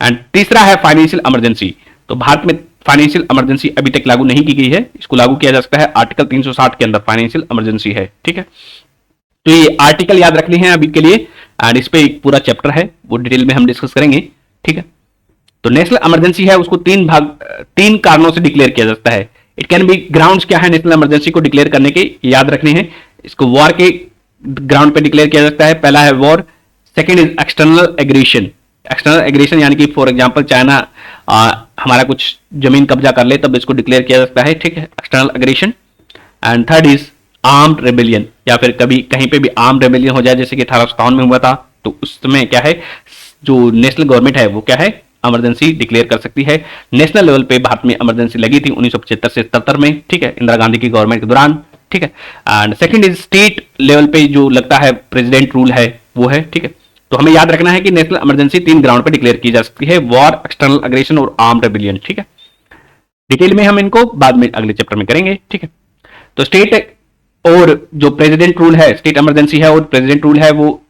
एंड तीसरा है फाइनेंशियल इमरजेंसी, तो भारत में फाइनेंशियल इमरजेंसी अभी तक लागू नहीं की गई है, इसको लागू किया जा सकता है आर्टिकल 360 के अंदर, फाइनेंशियल इमरजेंसी है, ठीक है। तो ये आर्टिकल याद रखने हैं अभी के लिए, एंड इस पे एक पूरा चैप्टर है वो डिटेल में हम डिस्कस करेंगे, ठीक है। तो नेशनल इमरजेंसी है उसको तीन कारणों से डिक्लेयर किया जा सकता है। इट कैन बी ग्राउंड्स क्या है नेशनल इमरजेंसी को डिक्लेयर करने के, याद रखने हैं, इसको वॉर के ग्राउंड पे डिक्लेयर किया जा सकता है, पहला है war, second is external aggression, external aggression यानी कि फॉर एग्जांपल चाइना हमारा कुछ जमीन कब्जा कर ले तब इसको डिक्लेयर किया जा सकता है, ठीक है, external aggression. And third is armed rebellion, या फिर कभी कहीं पे भी आर्म्ड रेबेलियन हो जाए, जैसे कि 1857 में हुआ था, तो उस समय क्या है, जो नेशनल गवर्नमेंट है वो क्या है, इमरजेंसी डिक्लेयर कर सकती है। नेशनल लेवल पे भारत में इमरजेंसी लगी थी 1975 से 77 में, ठीक है, इंदिरा गांधी की गवर्नमेंट के दौरान, ठीक है। And second is state level पे जो लगता है प्रेसिडेंट रूल है वो है, ठीक है। तो हमें याद रखना है कि नेशनल इमरजेंसी तीन ग्राउंड पे डिक्लेयर की जा सकती है, वॉर, एक्सटर्नल एग्रेशन और आर्म्ड रेबेलियन, ठीक है। डिटेल में हम इनको बाद में अगले चैप्टर में करेंगे, ठीक है। तो स्टेट और जो प्रेसिडेंट रूल है, स्टेट इमरजेंसी है और प्रेसिडेंट रूल है, वो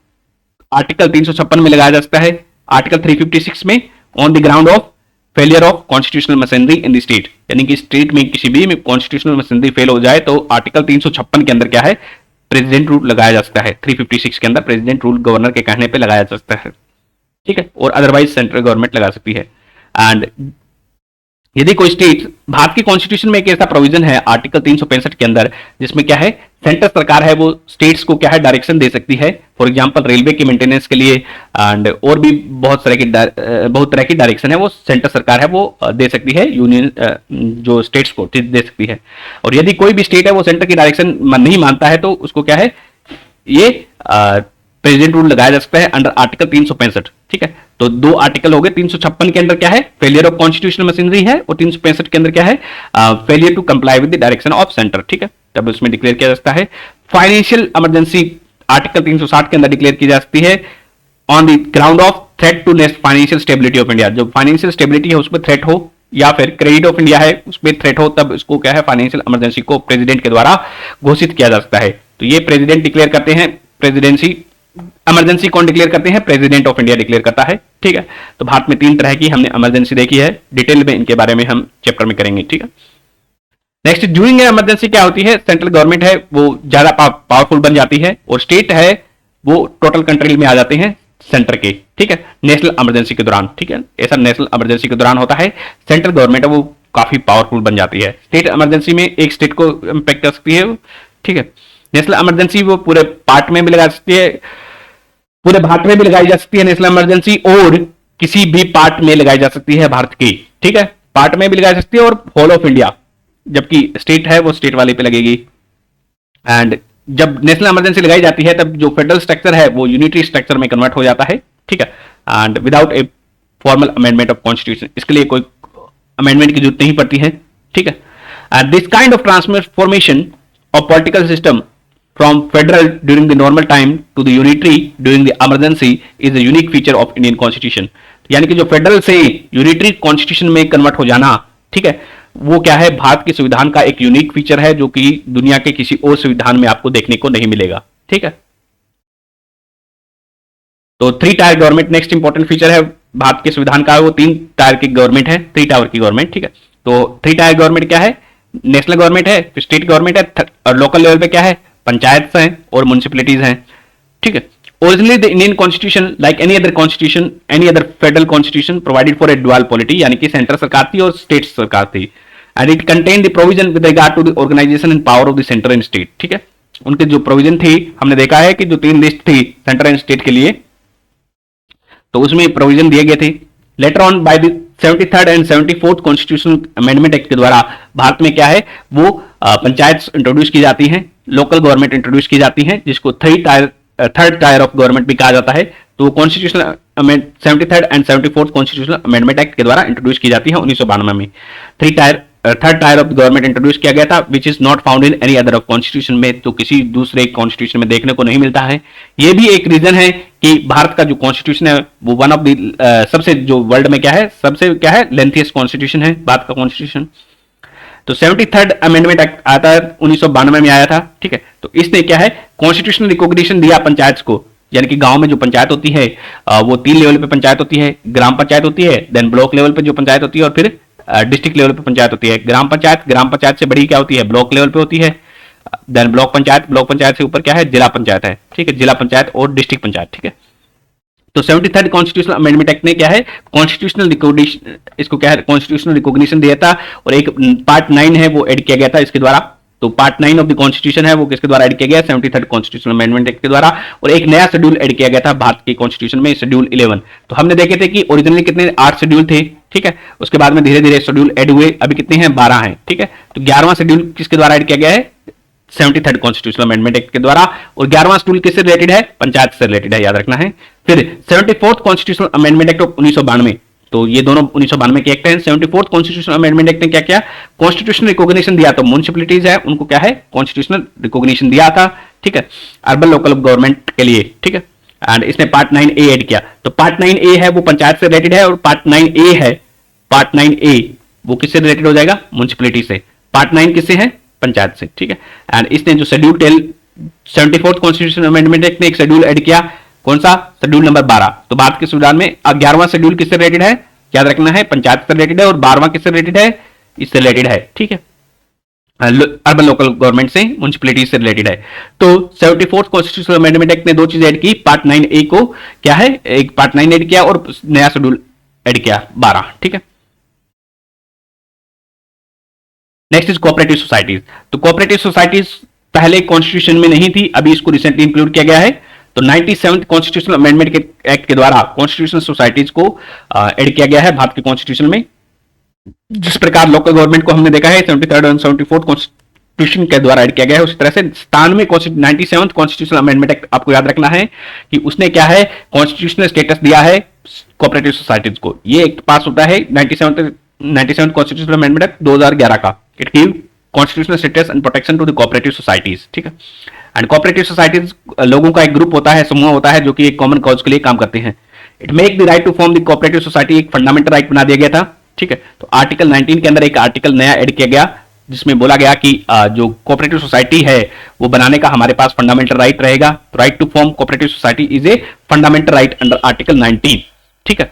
आर्टिकल 356 में लगाया जा सकता है, आर्टिकल 356 में on the ground of failure of constitutional machinery in the state, यानी कि स्टेट में किसी भी कॉन्स्टिट्यूशनल मशीनरी फेल हो जाए तो आर्टिकल 356 के अंदर क्या है, प्रेसिडेंट रूल लगाया जा सकता है। 356 के अंदर प्रेसिडेंट रूल गवर्नर के कहने पे लगाया जा सकता है, ठीक है, और अदरवाइज सेंट्रल गवर्नमेंट लगा सकती है। एंड यदि कोई स्टेट, भारत की कॉन्स्टिट्यूशन में एक ऐसा प्रोविजन है आर्टिकल 365 के अंदर, जिसमें क्या है, सेंट्रल सरकार है वो स्टेट्स को क्या है, डायरेक्शन दे सकती है, फॉर एग्जांपल रेलवे के मेंटेनेंस के लिए, एंड और भी बहुत तरह की डायरेक्शन है वो सेंट्रल सरकार है वो दे सकती है, यूनियन जो स्टेट्स को दे सकती है। और यदि कोई भी स्टेट है वो सेंटर की डायरेक्शन नहीं मानता है तो उसको क्या है, ये प्रेसिडेंट रूल लगाया जा सकता है अंडर आर्टिकल 365, ठीक है। तो दो आर्टिकल हो गए, 356 के अंदर क्या है, फेलियर ऑफ कॉन्स्टिट्यूशनल मशीनरी है, और 365 के अंदर क्या है, failure to comply with the direction of centre, ठीक है। तब उसमें डिक्लेयर किया जा सकता है। फाइनेंशियल इमरजेंसी आर्टिकल 360 के अंदर डिक्लेयर की जा सकती है on the ground of threat to next financial stability of India, जो फाइनेंशियल स्टेबिलिटी है उसमें थ्रेट हो, या फिर क्रेडिट ऑफ इंडिया है उसमें थ्रेट हो, तब इसको क्या है, फाइनेंशियल इमरजेंसी को प्रेसिडेंट के द्वारा घोषित किया जा सकता है। तो ये प्रेसिडेंट डिक्लेयर करते हैं, प्रेसिडेंसी इमरजेंसी कौन डिक्लेयर करते हैं, प्रेसिडेंट ऑफ इंडिया डिक्लेयर करता है, ठीक है। तो भारत में 3 तरह की हमने इमरजेंसी देखी है, डिटेल में इनके बारे में हम चैप्टर में करेंगे, ठीक है। नेक्स्ट, ड्यूरिंग इमरजेंसी क्या होती है, सेंट्रल गवर्नमेंट है वो ज्यादा पावरफुल बन जाती है, और स्टेट है वो टोटल कंट्रोल में आ जाते हैं सेंटर के, ठीक है, नेशनल इमरजेंसी के दौरान, ठीक है। ऐसा नेशनल इमरजेंसी के दौरान होता है, सेंट्रल गवर्नमेंट है वो काफी पावरफुल बन जाती है। स्टेट इमरजेंसी में एक स्टेट को इंपैक्ट कर सकती है, ठीक है। नेशनल इमरजेंसी वो पूरे पार्ट में भी लगा सकती है, पूरे भारत में भी लगाई जा सकती है नेशनल इमरजेंसी, और किसी भी पार्ट में लगाई जा सकती है भारत की, ठीक है, पार्ट में भी लगाई जा सकती है, और होल ऑफ इंडिया, जबकि स्टेट है वो स्टेट वाले पे लगेगी। एंड जब नेशनल इमरजेंसी लगाई जाती है तब जो फेडरल स्ट्रक्चर है वो यूनिटरी स्ट्रक्चर में कन्वर्ट हो जाता है, ठीक है, and without a formal amendment of constitution, इसके लिए कोई अमेंडमेंट की जरूरत नहीं पड़ती है, ठीक है। And this kind of transformation of political system from federal during the normal time to the unitary during the emergency is a unique feature of Indian constitution, यानी कि जो फेडरल से यूनिटरी कॉन्स्टिट्यूशन में कन्वर्ट हो जाना, ठीक है, वो क्या है, भारत के संविधान का एक यूनिक फीचर है जो कि दुनिया के किसी और संविधान में आपको देखने को नहीं मिलेगा, ठीक है। तो 3 tyre government next important feature है भारत के संविधान का, वो 3 टायर की गवर्नमेंट है, 3 टावर की गवर्नमेंट, ठीक है। तो 3 टायर गवर्नमेंट क्या है, नेशनल गवर्नमेंट है, फिर स्टेट गवर्नमेंट है, और लोकल लेवल पे क्या है, पंचायत हैं और म्युनिसिपैलिटीज हैं, ठीक है। Originally the Indian constitution like any other constitution, any other federal constitution provided for a dual polity, यानी कि सेंट्रल सरकार थी और स्टेट सरकार थी, and it contain the provision with regard to the organisation and power of the centre and state, ठीक है। उनके जो प्रोविजन थी, हमने देखा है कि जो 3 लिस्ट थी सेंटर एंड स्टेट के लिए, तो उसमें प्रोविजन दिए गए थे। Later on by the 73rd and 74th constitutional amendment act के द्वारा भारत में क्या है, वो पंचायत इंट्रोड्यूस की जाती हैं, लोकल गवर्नमेंट इंट्रोड्यूस की जाती हैं, जिसको थर्ड टायर ऑफ गवर्नमेंट भी कहा जाता है। तो constitutional 73rd and 74th constitutional amendment act के द्वारा इंट्रोड्यूस की जाती है 1992 में। Third tier of government introduce किया गया था, विच is not found in any other of constitution में, तो किसी दूसरे कॉन्स्टिट्यूशन में देखने को नहीं मिलता है। ये भी एक रीजन है कि भारत का जो कॉन्स्टिट्यूशन है वो वन ऑफ द सबसे, जो वर्ल्ड में क्या है, सबसे क्या है, लेंथीएस्ट कॉन्स्टिट्यूशन है भारत का कॉन्स्टिट्यूशन। तो 73rd अमेंडमेंट एक्ट आता है 1992 में आया था, ठीक है। तो इसने क्या है, कॉन्स्टिट्यूशनल रिकॉग्निशन दिया पंचायत को, यानी कि गांव में जो पंचायत होती है वो 3 लेवल पे पंचायत होती है, ग्राम पंचायत होती है, देन ब्लॉक लेवल पे जो पंचायत होती है, और फिर डिस्ट्रिक्ट लेवल पे पंचायत होती है। ग्राम पंचायत से बड़ी क्या होती है, ब्लॉक लेवल पे होती है, देन ब्लॉक पंचायत से ऊपर क्या है, जिला पंचायत है, ठीक है, जिला पंचायत और डिस्ट्रिक्ट पंचायत, ठीक है। तो 73rd कॉन्स्टिट्यूशनल अमेंडमेंट एक्ट ने क्या है, कॉन्स्टिट्यूशनल रिकॉग्निशन, इसको क्या है, कॉन्स्टिट्यूशनल रिकॉग्निशन दिया था, और एक पार्ट 9 है वो ऐड किया गया था इसके द्वारा। तो पार्ट 9 ऑफ द कॉन्स्टिट्यूशन है वो किसके द्वारा ऐड किया गया, 73rd कॉन्स्टिट्यूशनल अमेंडमेंट एक्ट के द्वारा, और एक नया शेड्यूल ऐड किया गया था भारत के कॉन्स्टिट्यूशन में, शेड्यूल 11। तो हमने देखे थे कि ओरिजिनली कितने 8 शेड्यूल थे, ठीक है, उसके बाद में धीरे धीरे शेड्यूल ऐड हुए, अभी कितने हैं, 12 हैं, ठीक है। तो 11वां शेड्यूल किसके द्वारा ऐड किया गया है, 73rd कॉन्स्टिट्यूशनल अमेंडमेंट एक्ट के द्वारा, और 11वां शेड्यूल किससे रिलेटेड है, पंचायत से रिलेटेड है, याद रखना है। फिर 74th constitutional amendment act of 1992, तो ये दोनों 1992 के एक्ट हैं। 74th कॉन्स्टिट्यूशनल अमेंडमेंट एक्ट ने क्या किया, कॉन्स्टिट्यूशनल रिकॉग्निशन दिया, तो म्युनिसिपैलिटीज है उनको क्या है, कॉन्स्टिट्यूशनल रिकॉग्निशन दिया था, ठीक है, अर्बन लोकल गवर्नमेंट के लिए, ठीक है। एंड इसने पार्ट 9A ऐड किया। तो पार्ट 9A है वो पंचायत से रिलेटेड है, और पार्ट 9A है, पार्ट 9A वो किससे रिलेटेड हो जाएगा, म्युनिसिपैलिटी से। पार्ट 9 किससे है, पंचायत से, ठीक है। एंड इसने जो शेड्यूल टेल 74th कॉन्स्टिट्यूशन अमेंडमेंट एक्ट ने एक शेड्यूल ऐड किया, कौन सा, शेड्यूल नंबर 12। तो भारत के संविधान में 11वां शेड्यूल किससे रिलेटेड है, याद रखना है, पंचायत से रिलेटेड है, और 12वां किससे रिलेटेड है, इससे रिलेटेड है, ठीक है, अर्बन लोकल गवर्नमेंट से, म्युनिसिपैलिटी से रिलेटेड है। तो 74th कॉन्स्टिट्यूशनल अमेंडमेंट एक्ट ने दो चीज ऐड की, पार्ट 9A को क्या है, एक पार्ट 9 ऐड किया और नया शेड्यूल ऐड किया 12, ठीक है। Next is cooperative societies. तो कोऑपरेटिव सोसाइटीज पहले कॉन्स्टिट्यूशन में नहीं थी, अभी इसको रिसेंटली इंक्लूड किया गया है। तो 97th कॉन्स्टिट्यूशनल अमेंडमेंट के एक्ट के द्वारा कॉन्स्टिट्यूशनल सोसाइटीज को ऐड किया गया है भारत के कॉन्स्टिट्यूशन में। जिस प्रकार लोकल गवर्नमेंट को हमने देखा है 73rd और 74th कॉन्स्टिट्यूशन के द्वारा ऐड किया गया है, उसी तरह से 97th कॉन्स्टिट्यूशनल अमेंडमेंट एक्ट आपको याद रखना है कि उसने क्या है, कॉन्स्टिट्यूशनल स्टेटस दिया है कोऑपरेटिव सोसाइटीज को। ये एक्ट पास होता है 97th कॉन्स्टिट्यूशनल अमेंडमेंट एक्ट 2011 का। It give constitutional status and protection to the cooperative societies, ठीक है। एंड कोऑपरेटिव सोसाइटीज लोगों का एक ग्रुप होता है, समूह होता है, जो कि एक कॉमन कॉज के लिए काम करते हैं। It make the right to form the cooperative society एक फंडामेंटल राइट बना दिया गया था, ठीक है। तो आर्टिकल 19 के अंदर एक आर्टिकल नया ऐड किया गया, जिसमें बोला गया कि जो कोऑपरेटिव सोसाइटी है वो बनाने का हमारे पास फंडामेंटल राइट रहेगा। Right to form cooperative society is a fundamental right under article 19, ठीक है,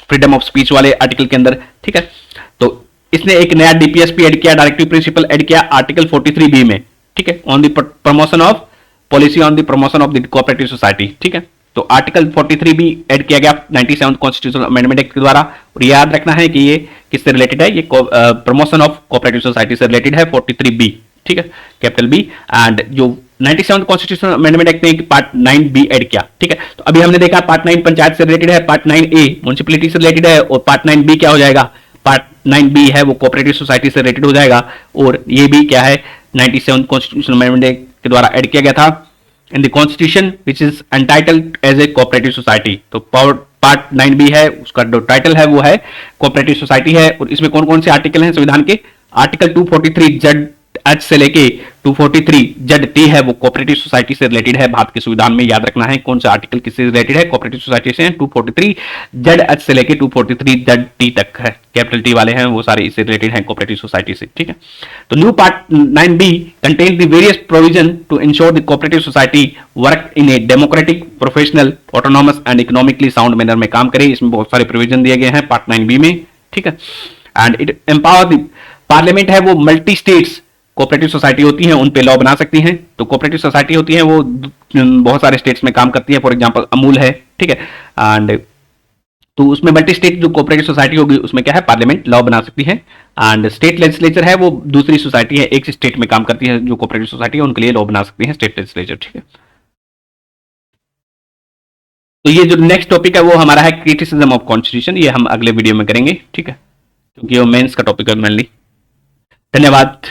फ्रीडम ऑफ स्पीच वाले आर्टिकल के अंदर, ठीक है। तो इसने एक नया डीपीएसपी ऐड किया, डायरेक्टिव प्रिंसिपल ऐड किया आर्टिकल 43B में, ठीक है, on the promotion of policy on the promotion of the cooperative society, ठीक है। तो आर्टिकल 43B ऐड किया गया 97th कॉन्स्टिट्यूशनल अमेंडमेंट एक्ट के द्वारा। और याद रखना है कि ये किससे रिलेटेड है, ये प्रमोशन ऑफ कोऑपरेटिव सोसाइटी से रिलेटेड है, 43B, ठीक है, कैपिटल बी। एंड जो 97th कॉन्स्टिट्यूशनल अमेंडमेंट एक्ट ने पार्ट 9B ऐड किया, ठीक है। तो अभी हमने देखा पार्ट 9 पंचायत से रिलेटेड है, पार्ट 9A म्युनिसिपैलिटी से रिलेटेड है, और पार्ट 9B क्या हो जाएगा, पार्ट 9B है वो कोऑपरेटिव सोसाइटी से रिलेटेड हो जाएगा। और ये भी क्या है, 97th कॉन्स्टिट्यूशनल अमेंडमेंट एक्ट के द्वारा ऐड किया गया था in the constitution which is entitled as a cooperative society. तो पार्ट 9B है, उसका जो टाइटल है वो है कोऑपरेटिव सोसाइटी है। और इसमें कौन कौन से आर्टिकल हैं संविधान के, आर्टिकल 243 जेड एच से लेके 243 जेड टी है वो कोऑपरेटिव सोसाइटी से रिलेटेड है भारत के संविधान में। याद रखना है कौन सा आर्टिकल किससे रिलेटेड है, कोऑपरेटिव सोसाइटी से 243 जेड एच से लेके 243 जेड टी तक है, कैपिटल टी वाले हैं वो सारे इससे रिलेटेड हैं कोऑपरेटिव सोसाइटी से, ठीक है। तो new part 9B contain the various provision to ensure the cooperative society work in a democratic, professional, autonomous and economically sound manner में काम करे। इसमें बहुत सारे प्रोविजन दिए गए हैं पार्ट 9B में, ठीक है। And it empower the parliament है वो मल्टी स्टेट्स कोऑपरेटिव सोसाइटी होती हैं उन पे लॉ बना सकती हैं। तो कोऑपरेटिव सोसाइटी होती है वो बहुत सारे स्टेट्स में काम करती है, फॉर एग्जांपल अमूल है, ठीक है। एंड तो उसमें मल्टी स्टेट जो कोऑपरेटिव सोसाइटी होगी उसमें क्या है, पार्लियामेंट लॉ बना सकती है। एंड स्टेट लेजिस्लेचर है वो दूसरी सोसाइटी है, एक स्टेट में काम करती है जो कोऑपरेटिव सोसाइटी है, उनके लिए लॉ बना सकती है स्टेट लेजिस्लेचर, ठीक है। तो ये जो नेक्स्ट टॉपिक है वो हमारा है क्रिटिसिज्म ऑफ कॉन्स्टिट्यूशन, ये हम अगले वीडियो में करेंगे, ठीक है, क्योंकि वो मेंस का टॉपिक है मेनली। धन्यवाद।